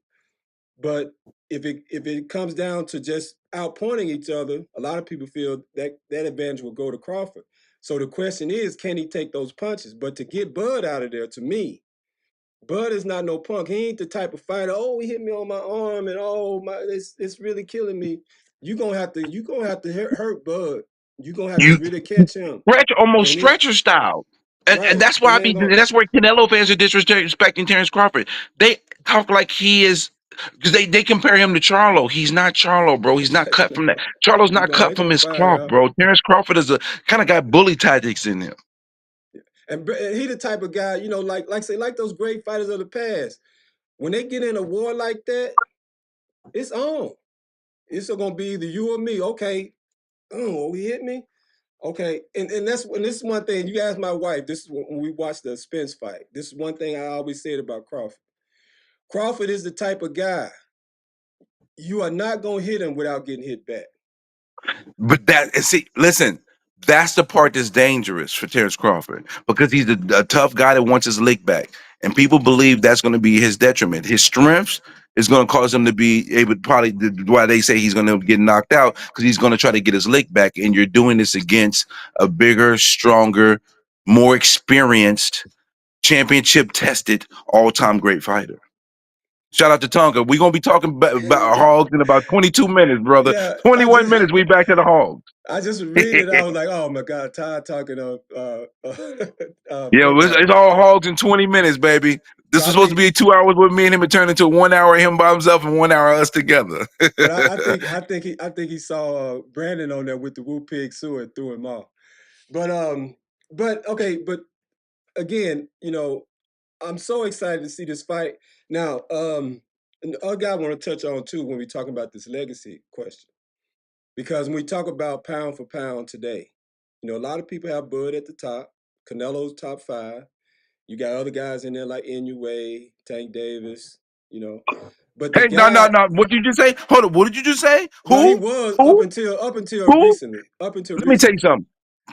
But if it comes down to just outpointing each other, a lot of people feel that that advantage will go to Crawford. So the question is, can he take those punches? But to get Bud out of there, to me, Bud is not no punk. He ain't the type of fighter. Oh, he hit me on my arm, and oh my, it's really killing me. You gonna have to hurt Bud. You gonna have to You really catch him, stretch almost and it stretcher style. And right. that's why It I ain't be gonna. that's where Canelo fans are disrespecting Terrence Crawford. They talk like he is because they compare him to Charlo. He's not Charlo, bro. He's not cut from that. Charlo's not No, cut ain't from no his fire cloth, there. bro. Terrence Crawford is a kind of got bully tactics in him. And he the type of guy, like those great fighters of the past. When they get in a war like that, it's on. It's gonna be either you or me. Okay, oh, he hit me. Okay, and this is one thing. You ask my wife. This is when we watched the Spence fight. This is one thing I always said about Crawford. Crawford is the type of guy you are not gonna hit him without getting hit back. But that and see, listen, that's the part that's dangerous for Terrence Crawford because he's a tough guy that wants his lick back, and people believe that's going to be his detriment. His strengths is going to cause him to be able to probably why they say he's going to get knocked out because he's going to try to get his lick back, and you're doing this against a bigger, stronger, more experienced, championship tested, all time great fighter. Shout out to Tonka. We're gonna be talking about hogs in about 22 minutes, brother. Yeah, 21 minutes, we back to the hogs. I just read it. I was like, oh my God, Todd talking of Yeah, football. it's all hogs in 20 minutes, baby. So This I was supposed to think, be 2 hours with me and him. It turned into 1 hour him by himself and 1 hour us together. but I think he saw Brandon on there with the Woo Pig Sue and threw him off. But okay, but again, I'm so excited to see this fight. Now, and the other guy I want to touch on too when we're talking about this legacy question, because when we talk about pound for pound today, a lot of people have Bud at the top, Canelo's top five. You got other guys in there like Inoue, Tank Davis, you know. But the Hey, no, no, guy, no. What did you just say? Hold on. What did you just say? well, he Who? was up Who? until up until Who? recently, up until Let me tell you recently. something.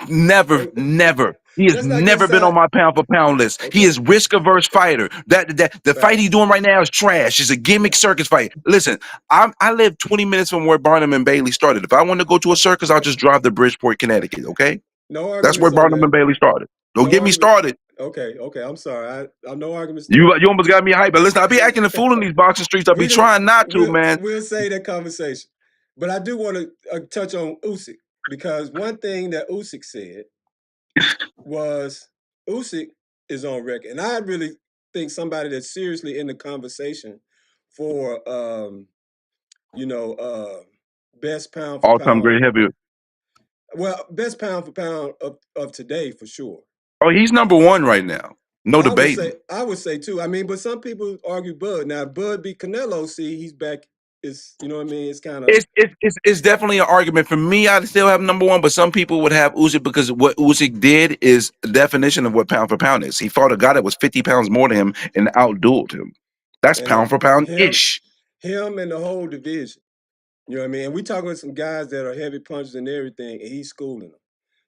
Never, Well, never. He has let's not get never been on side. my pound for pound list. He Okay, is risk averse fighter. That the fight he's facts. doing right now is trash. It's a gimmick Yeah, circus fight. Listen, I live 20 minutes from where Barnum and Bailey started. If I want to go to a circus, I'll just drive to Bridgeport, Connecticut. Okay, no that's where arguments on Barnum that. and Bailey started. Don't No get me argument. started. Okay, okay. I'm sorry. I'm no arguments there. You almost got me hyped. But listen, I be acting a fool in these boxing streets. I be we can trying not to, we'll man. we'll say that conversation, but I do want to touch on Usyk because one thing that Usyk said was Usyk is on record, and I really think somebody that's seriously in the conversation for you know best pound for All time pound. great heavy. Well, best pound for pound of today for sure. Oh, he's number one right now. No debating. I would say too. I mean, but some people argue Bud. Now Bud beat Canelo. See, he's back. It's you know what I mean. It's kind of It's definitely an argument for me. I still have number one, but some people would have Usyk because what Usyk did is a definition of what pound for pound is. He fought a guy that was 50 pounds more than him and outdueled him. That's and pound for pound him ish. him and the whole division. You know what I mean? And we talking with some guys that are heavy punchers and everything, and he's schooling them.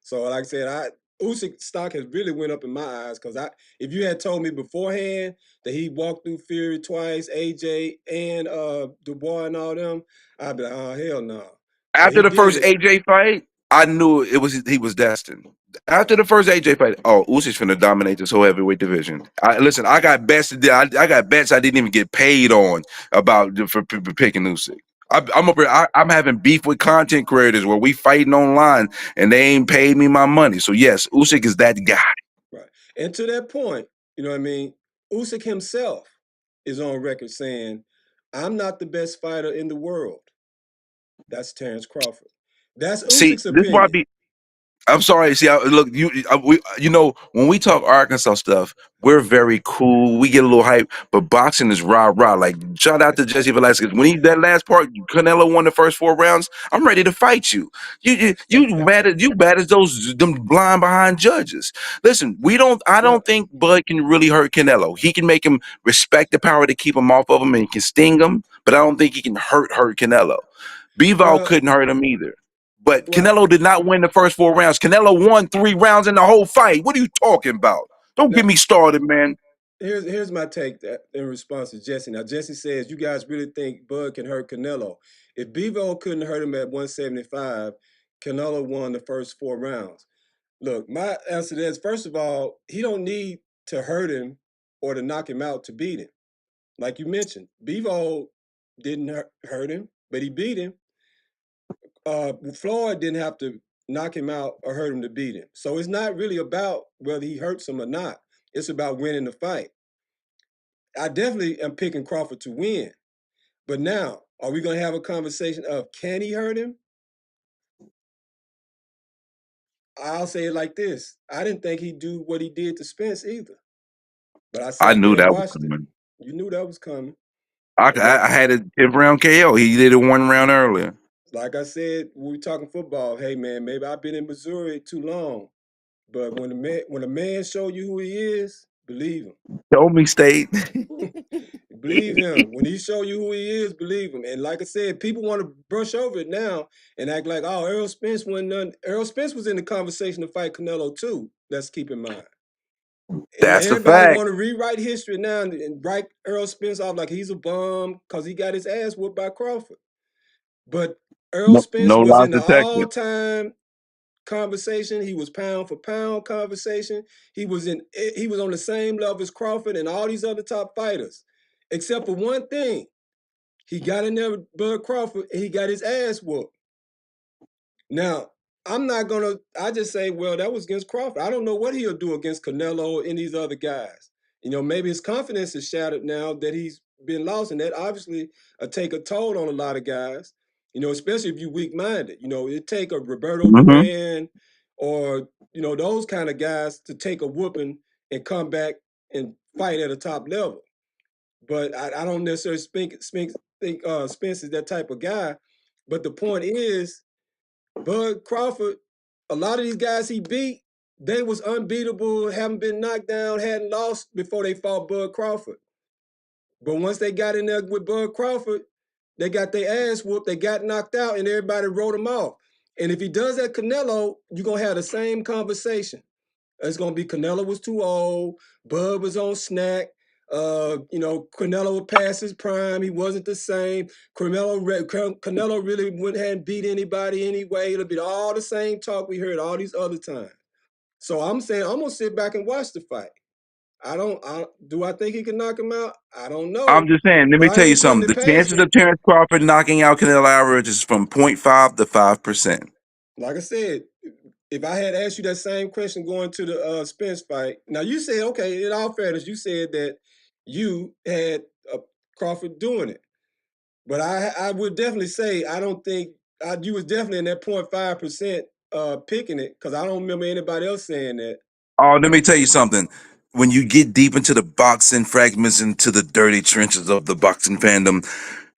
So, like I said, Usyk stock has really went up in my eyes because if you had told me beforehand that he walked through Fury twice, AJ and Dubois and all them, I'd be like, oh hell no. But After he the did first it, AJ fight, I knew he was destined. After the first AJ fight, oh, Usyk's finna dominate this whole heavyweight division. Listen, I got bets. I got bets I didn't even get paid on about for picking Usyk. I'm having beef with content creators where we fighting online and they ain't paid me my money. So yes, Usyk is that guy. right? And to that point, you know what I mean? Usyk himself is on record saying, "I'm not the best fighter in the world." That's Terrence Crawford. That's See, Usyk's this is why I opinion. be I'm sorry. See, look, when we talk Arkansas stuff, we're very cool. We get a little hype, but boxing is rah rah. Like shout out to Jesse Velasquez when that last part, Canelo won the first 4 rounds. I'm ready to fight you. You bad as them blind behind judges. Listen, we don't. I Well, don't think Bud can really hurt Canelo. He can make him respect the power to keep him off of him and he can sting him, but I don't think he can hurt Canelo. Bivol well, couldn't hurt him either. But well. Canelo did not win the first 4 rounds. Canelo won 3 rounds in the whole fight. What are you talking about? Don't Now, get me started, man. here's my take in response to Jesse. Now, Jesse says, "You guys really think Bud can hurt Canelo? If Bivol couldn't hurt him at 175, Canelo won the first 4 rounds." Look, my answer to that is first of all, he don't need to hurt him or to knock him out to beat him. Like you mentioned, Bivol didn't hurt him, but he beat him. Floyd didn't have to knock him out or hurt him to beat him. So it's not really about whether he hurts him or not. It's about winning the fight. I definitely am picking Crawford to win. But now, are we going to have a conversation of can he hurt him? I'll say it like this. I didn't think he'd do what he did to Spence either. But I I sat knew there and that was watched it. coming. You knew that was coming. I, And I, I had a 10th round KO. He did it 1 round earlier. like I said, when we talking football, hey man, maybe I've been in Missouri too long. But when a man show you who he is, believe him. Told me state. Believe him. When he show you who he is, believe him. And like I said, people want to brush over it now and act like, oh, Errol Spence wasn't none. Errol Spence was in the conversation to fight Canelo too. Let's keep in mind. And That's the everybody fact. want to rewrite history now and write Errol Spence off like he's a bum because he got his ass whooped by Crawford. But Errol No, Spence no was lies in the detected. all-time conversation. He was pound for pound conversation. He was on the same level as Crawford and all these other top fighters. except for one thing. He got in there with Bud Crawford and he got his ass whooped. Now, I'm not gonna. I just say, well, that was against Crawford. I don't know what he'll do against Canelo or any of these other guys. Maybe his confidence is shattered now that he's been lost, and that obviously take a toll on a lot of guys. Especially if you're weak-minded. It take a Roberto Hmm. Duran or those kind of guys to take a whooping and come back and fight at a top level. But I don't necessarily think Spence is that type of guy. But the point is, Bud Crawford, a lot of these guys he beat, they was unbeatable, haven't been knocked down, hadn't lost before they fought Bud Crawford. But once they got in there with Bud Crawford, they got their ass whooped, they got knocked out, and everybody wrote him off. And if he does that Canelo, you're going to have the same conversation. It's going to be Canelo was too old, Bud was on snack. Canelo would pass his prime. He wasn't the same. Canelo really hadn't beat anybody anyway. It'll be all the same talk we heard all these other times. So I'm saying I'm gonna sit back and watch the fight. Do I think he can knock him out? I don't I'm know, just saying, let but me I tell you ain't putting something. it The past chances him. of Terrence Crawford knocking out Canelo Alvarez is from 0.5 to 5%. Like I said, if I had asked you that same question going to the Spence fight, now you said, okay, in all fairness, you said that you had Crawford doing it. But I would definitely say I don't think you was definitely in that 0.5% picking it because I don't remember anybody else saying that. Oh, let me tell you something. When you get deep into the boxing fragments, into the dirty trenches of the boxing fandom,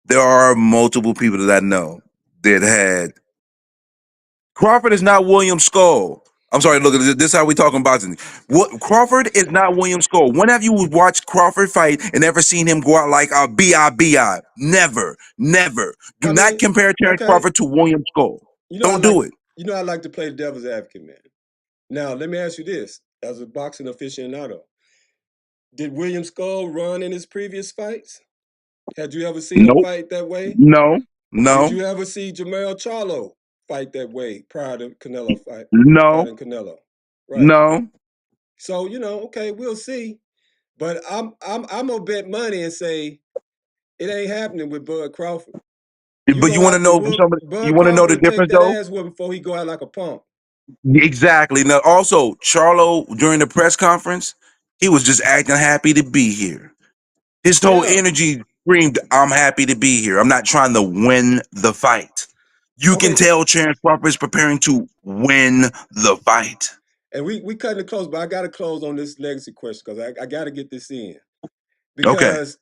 there are multiple people that I know that had Crawford is not William Skull. I'm sorry, look, this is how we talking boxing. What Crawford is not William Skull. When have you watched Crawford fight and ever seen him go out like a B.I.B.I.? Never, never. Do I not mean, compare Terrence okay, Crawford to William Skull. you know I Don't like do it. I like to play the devil's advocate, man. Now let me ask you this: as a boxing aficionado, did William Skull run in his previous fights? Had you ever seen him Nope. fight that way? No. Did No. you ever see Jamel Charlo fight that way prior to Canelo No. fighting Canelo? Right. No. So okay, we'll see. But I'm gonna bet money and say it ain't happening with Bud Crawford. You But you gonna want to have to know whoop somebody? You Bud want to know Crawford the and take difference that though? ass whooping before he go out like a pump. Exactly. Now, also, Charlo during the press conference, he was just acting happy to be here. His whole Yeah. energy screamed, "I'm happy to be here. I'm not trying to win the fight." You can Okay. tell Terrence Crawford is preparing to win the fight. And we cutting it close, but I gotta close on this legacy question because I gotta get this in. Okay. Because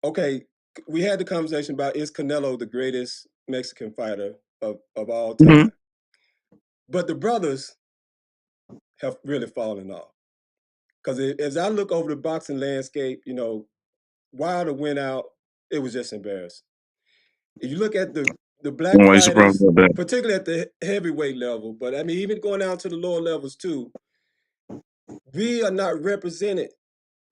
okay, we had the conversation about is Canelo the greatest Mexican fighter of all Hmm. time. But the brothers have really fallen off. Because as I look over the boxing landscape, Wilder went out, it was just embarrassing. If you look at the black Why you surprised fighters, about that? particularly at the heavyweight level, but I mean even going down to the lower levels too, we are not represented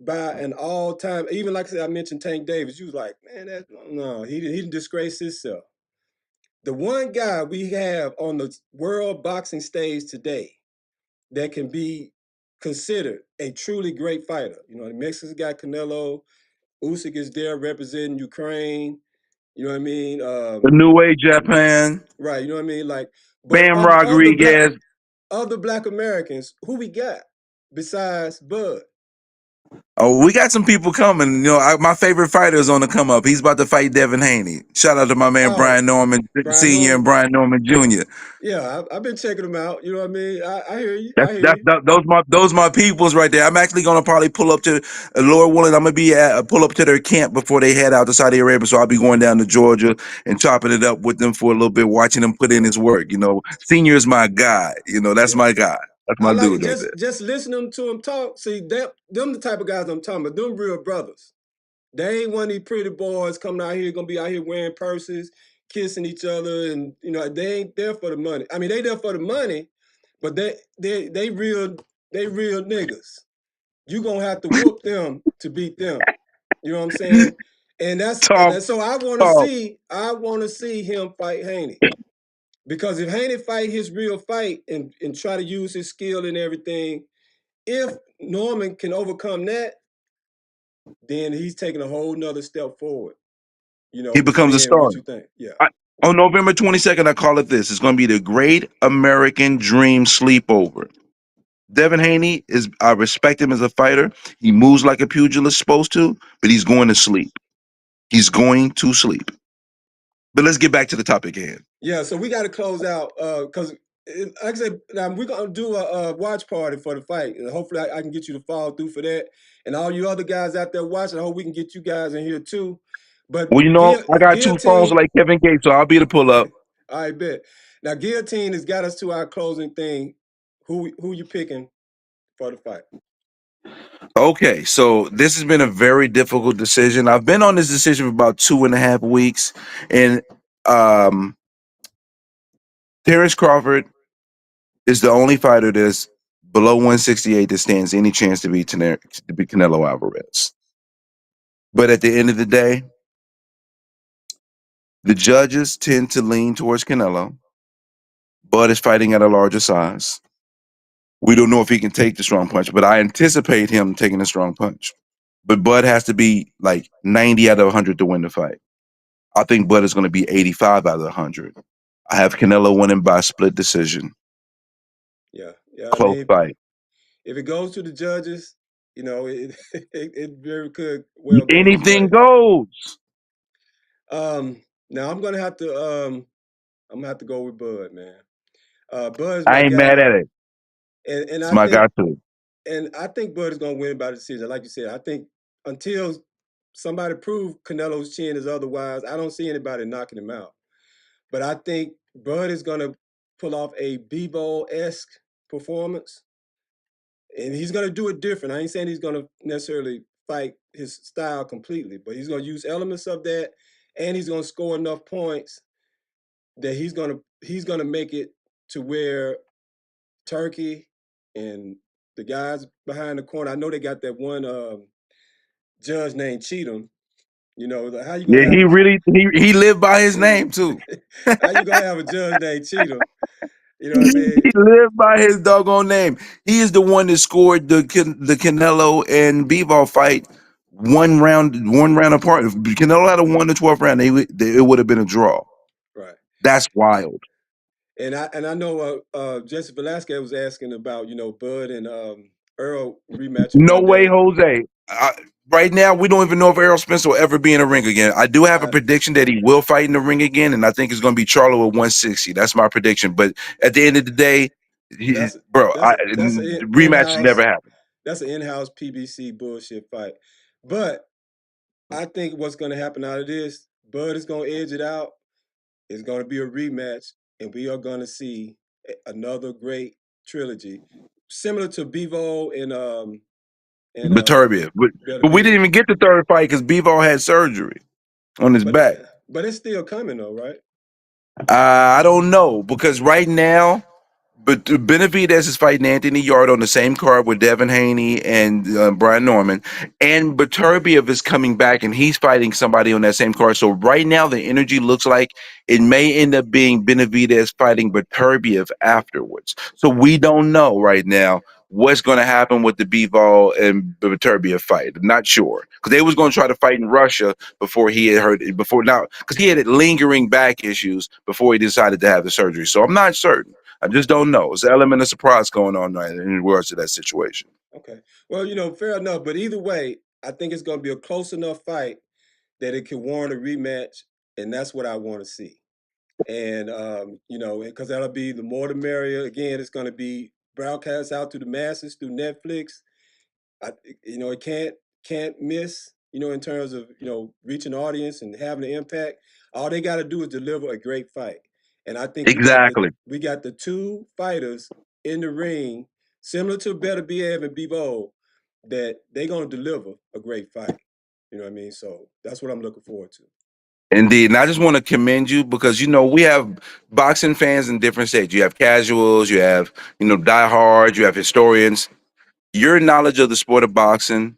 by an all-time. Even like I said, I mentioned Tank Davis. You was like, man, no, he didn't disgrace himself. The one guy we have on the world boxing stage today that can be considered a truly great fighter. The Mexicans got Canelo. Usyk is there representing Ukraine. You know what I mean? The New Age Japan, Right. You know what I mean? Like, but Bam of the Rodriguez. black Americans, who we got besides Bud? Oh, we got some people coming. My favorite fighter is on the come up. He's about to fight Devin Haney. Shout out to my man Oh, Brian Norman Brian Senior and Norman. Brian Norman Jr. Yeah, I've been checking them out. You know what I mean? I hear you. That's I hear that's you. that, those my peoples right there. I'm actually gonna probably pull up to Lord willing. I'm gonna be pull up to their camp before they head out to Saudi Arabia. So I'll be going down to Georgia and chopping it up with them for a little bit, watching them put in his work. Senior is my guy. That's Yeah. my guy. That's I my like dude right there. just listening to them talk. See, them the type of guys I'm talking about. Them real brothers. They ain't one of these pretty boys coming out here gonna be out here wearing purses, kissing each other, and they ain't there for the money. I mean, they there for the money, but they real niggas. You gonna have to whoop them to beat them. You know what I'm saying? Talk, So talk. I want to see him fight Haney. Because if Haney fight his real fight and try to use his skill and everything, if Norman can overcome that, then he's taking a whole nother step forward. He Just becomes a saying star. what you think. Yeah. I, on November 22nd, I call it this. It's going to be the Great American Dream Sleepover. Devin Haney is, I respect him as a fighter. He moves like a pugilist supposed to, but he's going to sleep. He's going to sleep. But let's get back to the topic at hand. Yeah, so we got to close out because, like I said, now we're gonna do a watch party for the fight, and hopefully I can get you to follow through for that. And all you other guys out there watching, I hope we can get you guys in here too. But Well, I got two phones guillotine, like Kevin Gates, so I'll be the pull up. I bet. Now guillotine has got us to our closing thing. Who you picking for the fight? Okay, so this has been a very difficult decision. I've been on this decision for about 2.5 weeks, and um, Terrence Crawford is the only fighter that's below 168 that stands any chance to be Canelo Alvarez. But at the end of the day, the judges tend to lean towards Canelo. Bud is fighting at a larger size. We don't know if he can take the strong punch, but I anticipate him taking a strong punch. But Bud has to be like 90 out of 100 to win the fight. I think Bud is going to be 85 out of 100. I have Canelo winning by split decision. Yeah, yeah. I Close mean, fight. if it goes to the judges, it very could well go his Anything way. goes. Now I'm gonna have to go with Bud, man. Bud's I my ain't mad guy, at it. and It's I my think guy too. Bud is gonna win by decision. Like you said, I think until somebody prove Canelo's chin is otherwise, I don't see anybody knocking him out. But I think Bud is gonna pull off a Bebo-esque performance, and he's gonna do it different. I ain't saying he's gonna necessarily fight his style completely, but he's gonna use elements of that, and he's gonna score enough points that he's gonna make it to where Turkey and the guys behind the corner. I know they got that one judge named Cheatham. How you Yeah, gonna have he really he lived by his name too. how you gonna have a judge named Cheatham? You know what I mean? He lived by his doggone name. He is the one that scored the Canelo and Bivol fight one round apart. If Canelo had a 1-12 round, it would have been a draw. Right. That's wild. And I know Jesse Velasquez was asking about Bud and Earl rematching No one way, day. Jose. Right now, we don't even know if Errol Spence will ever be in a ring again. I do have a I, prediction that he will fight in the ring again, and I think it's going to be Charlo at 160. That's my prediction. But at the end of the day, that's bro, that's an rematch never in-house happened. that's an in-house PBC bullshit fight. But I think what's going to happen out of this, Bud is going to edge it out. It's going to be a rematch, and we are going to see another great trilogy, similar to Bevo and Beterbiev. But we didn't Beterbiev. even get the third fight because Bivol had surgery on his But back. but it's still coming though, right? I don't know because right now, but Benavidez is fighting Anthony Yard on the same card with Devin Haney and Brian Norman, and Beterbiev is coming back and he's fighting somebody on that same card. So right now, the energy looks like it may end up being Benavidez fighting Beterbiev afterwards. So we don't know right now what's going to happen with the Bivol and Beterbiev fight. I'm not sure because they was going to try to fight in Russia before he had heard before now because he had lingering back issues before he decided to have the surgery. So I'm not certain. I just don't know. It's an element of surprise going on right in regards to that situation. Okay. Well, fair enough. But either way, I think it's going to be a close enough fight that it could warrant a rematch, and that's what I want to see. And because that'll be the more the merrier. Again, it's going to be broadcast out to the masses through Netflix. It can't miss. In terms of reaching the audience and having an impact. All they got to do is deliver a great fight, and I think Exactly. we got the two fighters in the ring, similar to Better Biev and Bivol, that they're gonna deliver a great fight. You know what I mean? So that's what I'm looking forward to. Indeed. And I just want to commend you because, we have boxing fans in different states. You have casuals, you have, diehards, you have historians. Your knowledge of the sport of boxing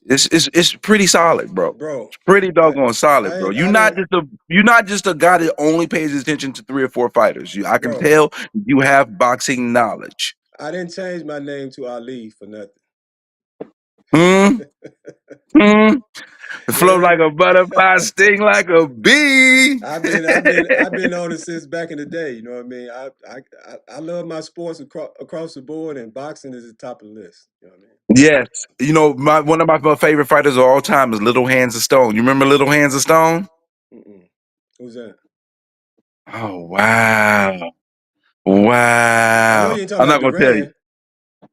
is it's pretty solid, bro. Bro, It's pretty I doggone solid, bro. I didn't You're not just a guy that only pays attention to 3 or 4 fighters. I can bro, tell you have boxing knowledge. I didn't change my name to Ali for nothing. Hmm. Hmm. Flow Yeah, like a butterfly, sting like a bee. I've been on it since back in the day. You know what I mean? I love my sports across the board, and boxing is the top of the list. You know what Yes, you know, one of my favorite fighters of all time is Little Hands of Stone. You remember Little Hands of Stone? I mean? Who's that? Oh wow, I know wow! you ain't talking I'm about not gonna tell you. Duran,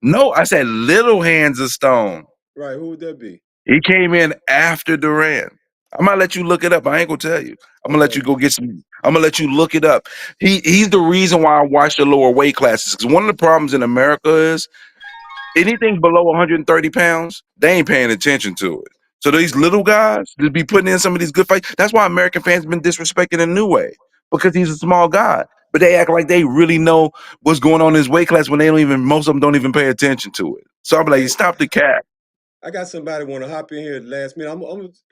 No, I said Little Hands of Stone. right? Who would that be? He came in after Duran. I'm gonna let you look it up. I ain't gonna tell you. I'm gonna let Okay, you go get some. I'm gonna let you look it up. He's the reason why I watch the lower weight classes. Because one of the problems in America is anything below 130 pounds, they ain't paying attention to it. So these right. little guys just be putting in some of these good fights. That's why American fans been disrespecting in a new way because he's a small guy. But they act like they really know what's going on in his weight class when they don't even. Most of them don't even pay attention to it. So I'm like, Hey, stop the cap. I got somebody want to hop in here at the last minute.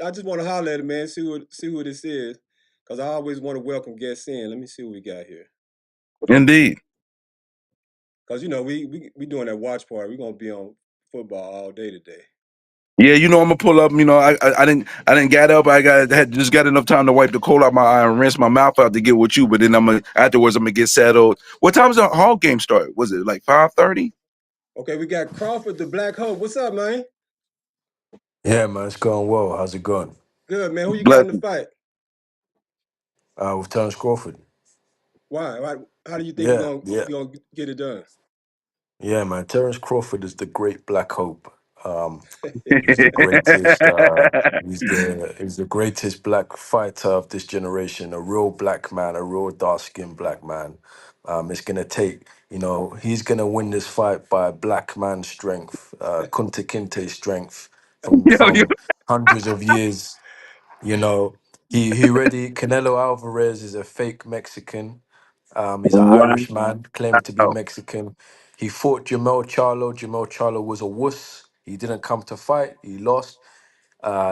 I just want to holler at him, man. See who this is, cause I always want to welcome guests in. Let me see what we got here. Indeed. Cause we doing that watch party. We gonna be on football all day today. Yeah, you know I'm gonna pull up. You know I didn't get up. Had just got enough time to wipe the coal out my eye and rinse my mouth out to get with you. But then afterwards I'm gonna get settled. What time does the Hall game start? Was it like 5:30? Okay, we got Crawford the Black Hope. What's up, man? Yeah, man, it's going well. How's it going? Good, man. Who you got Bless in the you. fight? With Terence Crawford. Why? How do you think Yeah, yeah, you gonna get it done? yeah, man. Terence Crawford is the great Black Hope. Um, he's the greatest. He's the greatest black fighter of this generation. A real black man, a real dark skinned black man. It's gonna take. He's gonna win this fight by black man strength, Kunta Kinte strength from yo, yo. hundreds of years. You know, he ready. Canelo Alvarez is a fake Mexican. He's an Wow. Irish man claiming to be Mexican. He fought Jamel Charlo. Jamel Charlo was a wuss. He didn't come to fight. He lost.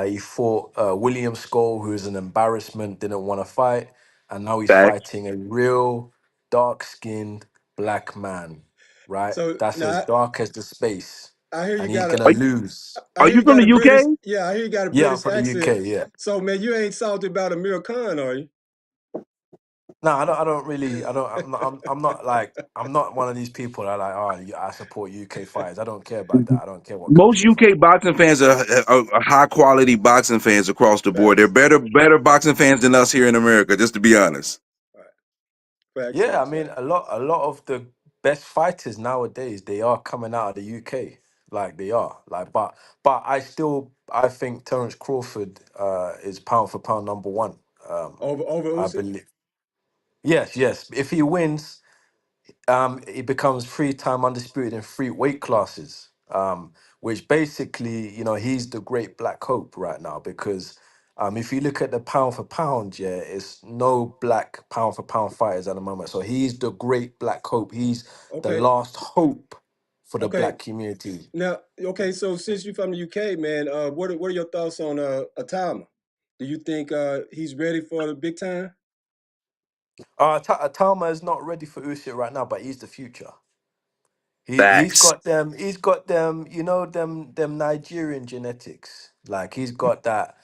He fought William Skull, who is an embarrassment, didn't want to fight. And now he's Facts. fighting a real dark skinned black man, right? So That's as now dark as the space. I hear you And he's got going a to Are, lose. I are hear you you from got a the British, UK? yeah, I hear you got a Yeah, I'm British from the accent. UK. Yeah. So man, you ain't salty about Amir Khan, are you? No, I don't. I don't really. I don't. I'm not one of these people that are like. Oh, I support UK fighters. I don't care about that. I don't care what Most country you're UK from. boxing fans are high quality boxing fans across the board. They're Facts. better boxing fans than us here in America. Just to be honest. Right. Facts, Yeah, I facts, mean, facts. a lot of the best fighters nowadays they are coming out of the UK. Like they are. But I think Terence Crawford is pound for pound number one. Um, Over I Usyk. believe. Yes, yes. If he wins, it becomes three-time undisputed in three weight classes. Which basically, he's the great black hope right now because if you look at the pound for pound, yeah, it's no black pound for pound fighters at the moment. So he's the great black hope. He's the Okay. last hope for the Okay. black community. Now, okay. So since you're from the UK, man, what are your thoughts on Atama? Do you think he's ready for the big time? Talma is not ready for Usyk right now, but he's the future. He's Facts. got them. He's got them. Them Nigerian genetics. Like he's got that.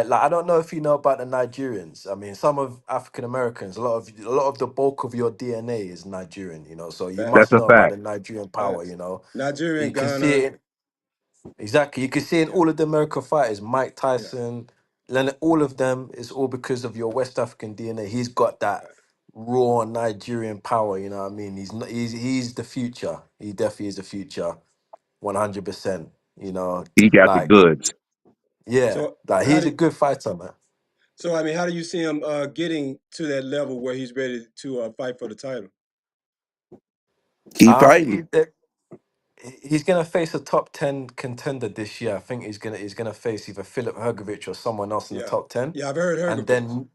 Like I don't know if you know about the Nigerians. I mean, some of African Americans, a lot of the bulk of your DNA is Nigerian. So you Facts, That's must a know about the fact. Nigerian power. facts. Nigeria You and can see Ghana. it exactly. You can see in Yeah, all of the American fighters, Mike yeah. Tyson, Leonard, all of them. It's all because of your West African DNA. He's got that Right. raw Nigerian power. You know what I mean? He's not. He's the future. He definitely is the future. 100%. He got the Like, goods. yeah, So like how he's a do good fighter, man. I mean, how do you see him getting to that level where he's ready to fight for the title? Keep Um, fighting. he, he's gonna face a top 10 contender this year. I think he's gonna face either Philip Hergovich or someone else in the Yeah, top 10, yeah. I've heard and Hergovich. then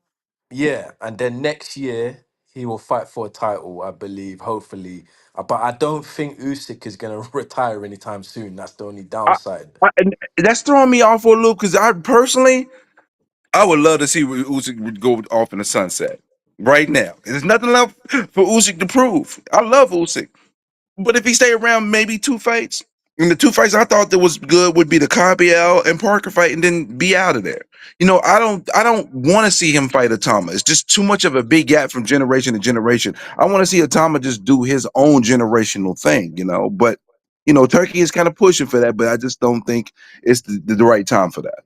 yeah, and then next year he will fight for a title, I believe, hopefully. But I don't think Usyk is gonna retire anytime soon. That's the only I, downside. and that's throwing me off for a loop because I would love to see Usyk would go off in the sunset right now. There's nothing left for Usyk to prove. I love Usyk, but if he stay around, maybe two fights. And the two fights I thought that was good would be the Cabiel and Parker fight, and then be out of there. I don't want to see him fight Atama. It's just too much of a big gap from generation to generation. I want to see Atama just do his own generational thing. But Turkey is kind of pushing for that, but I just don't think it's the right time for that.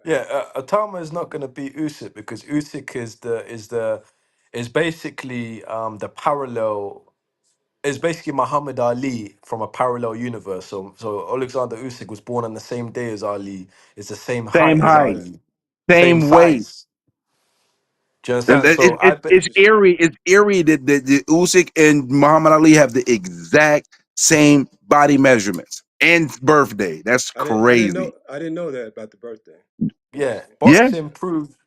Yeah, Atama is not going to beat Usyk because Usyk is basically the parallel. Is basically Muhammad Ali from a parallel universe. So Alexander Usyk was born on the same day as Ali. Is the same height Same as height, Ali, same same weight. size. Do you And understand? So I bet. it's eerie. It's eerie that Usyk and Muhammad Ali have the exact same body measurements and birthday. That's crazy. I didn't know that about the birthday. Yeah, Interesting. Yeah. boxing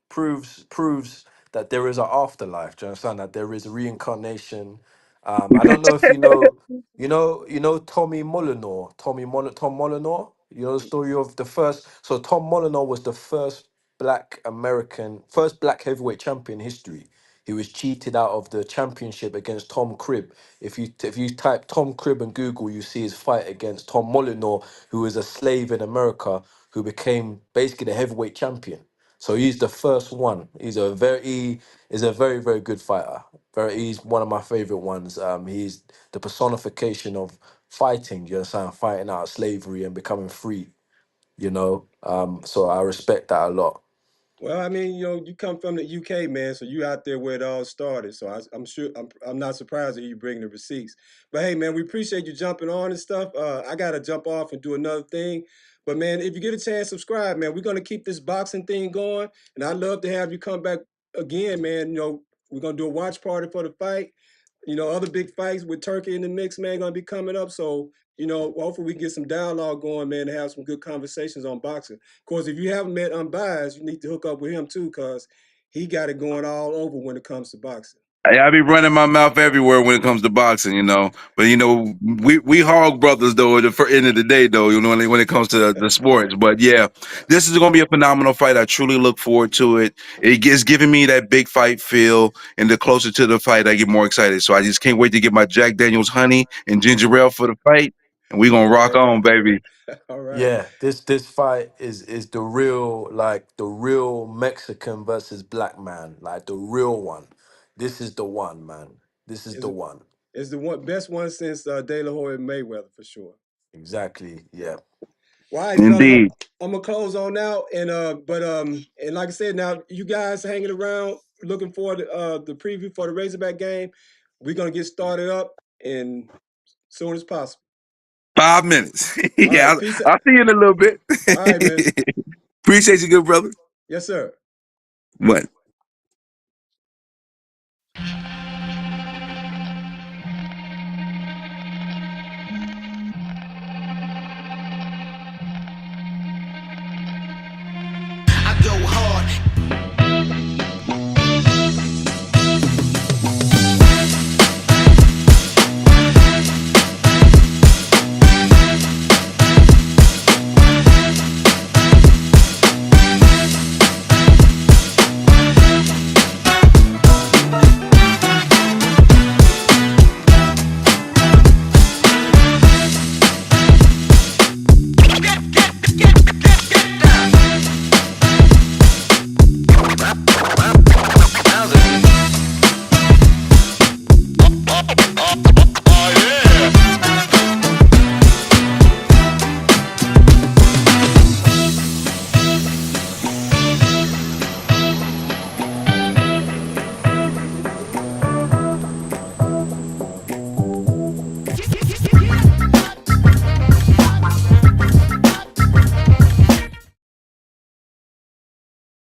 proves that there is an afterlife. Do you understand that there is reincarnation? I don't know if Tommy Molyneux, Tom Molyneux. You know the story of the first. So Tom Molyneux was the first black heavyweight champion in history. He was cheated out of the championship against Tom Cribb. If you type Tom Cribb in Google, you see his fight against Tom Molyneux, who was a slave in America, who became basically the heavyweight champion. So he's the first one. He's a very very good fighter. He's one of my favorite ones. He's the personification of fighting. You understand, fighting out of slavery and becoming free. So I respect that a lot. Well, I mean, you come from the UK, man, so you out there where it all started. So I'm sure I'm not surprised that you bring the receipts. But hey, man, we appreciate you jumping on and stuff. I gotta jump off and do another thing. But man, if you get a chance, subscribe, man. We're gonna keep this boxing thing going, and I'd love to have you come back again, man. We're gonna do a watch party for the fight. Other big fights with Turkey in the mix, man, gonna be coming up. So hopefully we can get some dialogue going, man, and have some good conversations on boxing. Of course, if you haven't met Unbiased, you need to hook up with him too, cause he got it going all over when it comes to boxing. I be running my mouth everywhere when it comes to boxing. But we hog brothers though. At the end of the day, though, when it comes to the sports. But yeah, this is gonna be a phenomenal fight. I truly look forward to it. It's giving me that big fight feel, and the closer to the fight, I get more excited. So I just can't wait to get my Jack Daniel's honey and ginger ale for the fight, and we gonna rock Yeah. on, baby. All right. Yeah, this fight is the real Mexican versus black man, like the real one. This is the one, man. This is the It's, one. it's the best one since De La Hoya and Mayweather for sure. Exactly. Yeah. Well, all right, fellas, Indeed. I'm gonna close on out, and like I said, now you guys hanging around, looking for the preview for the Razorback game. We're gonna get started up in soon as possible. 5 minutes. All right, Yeah, peace. I'll see you in a little bit. All right, man. Appreciate you, good brother. Yes, sir. What?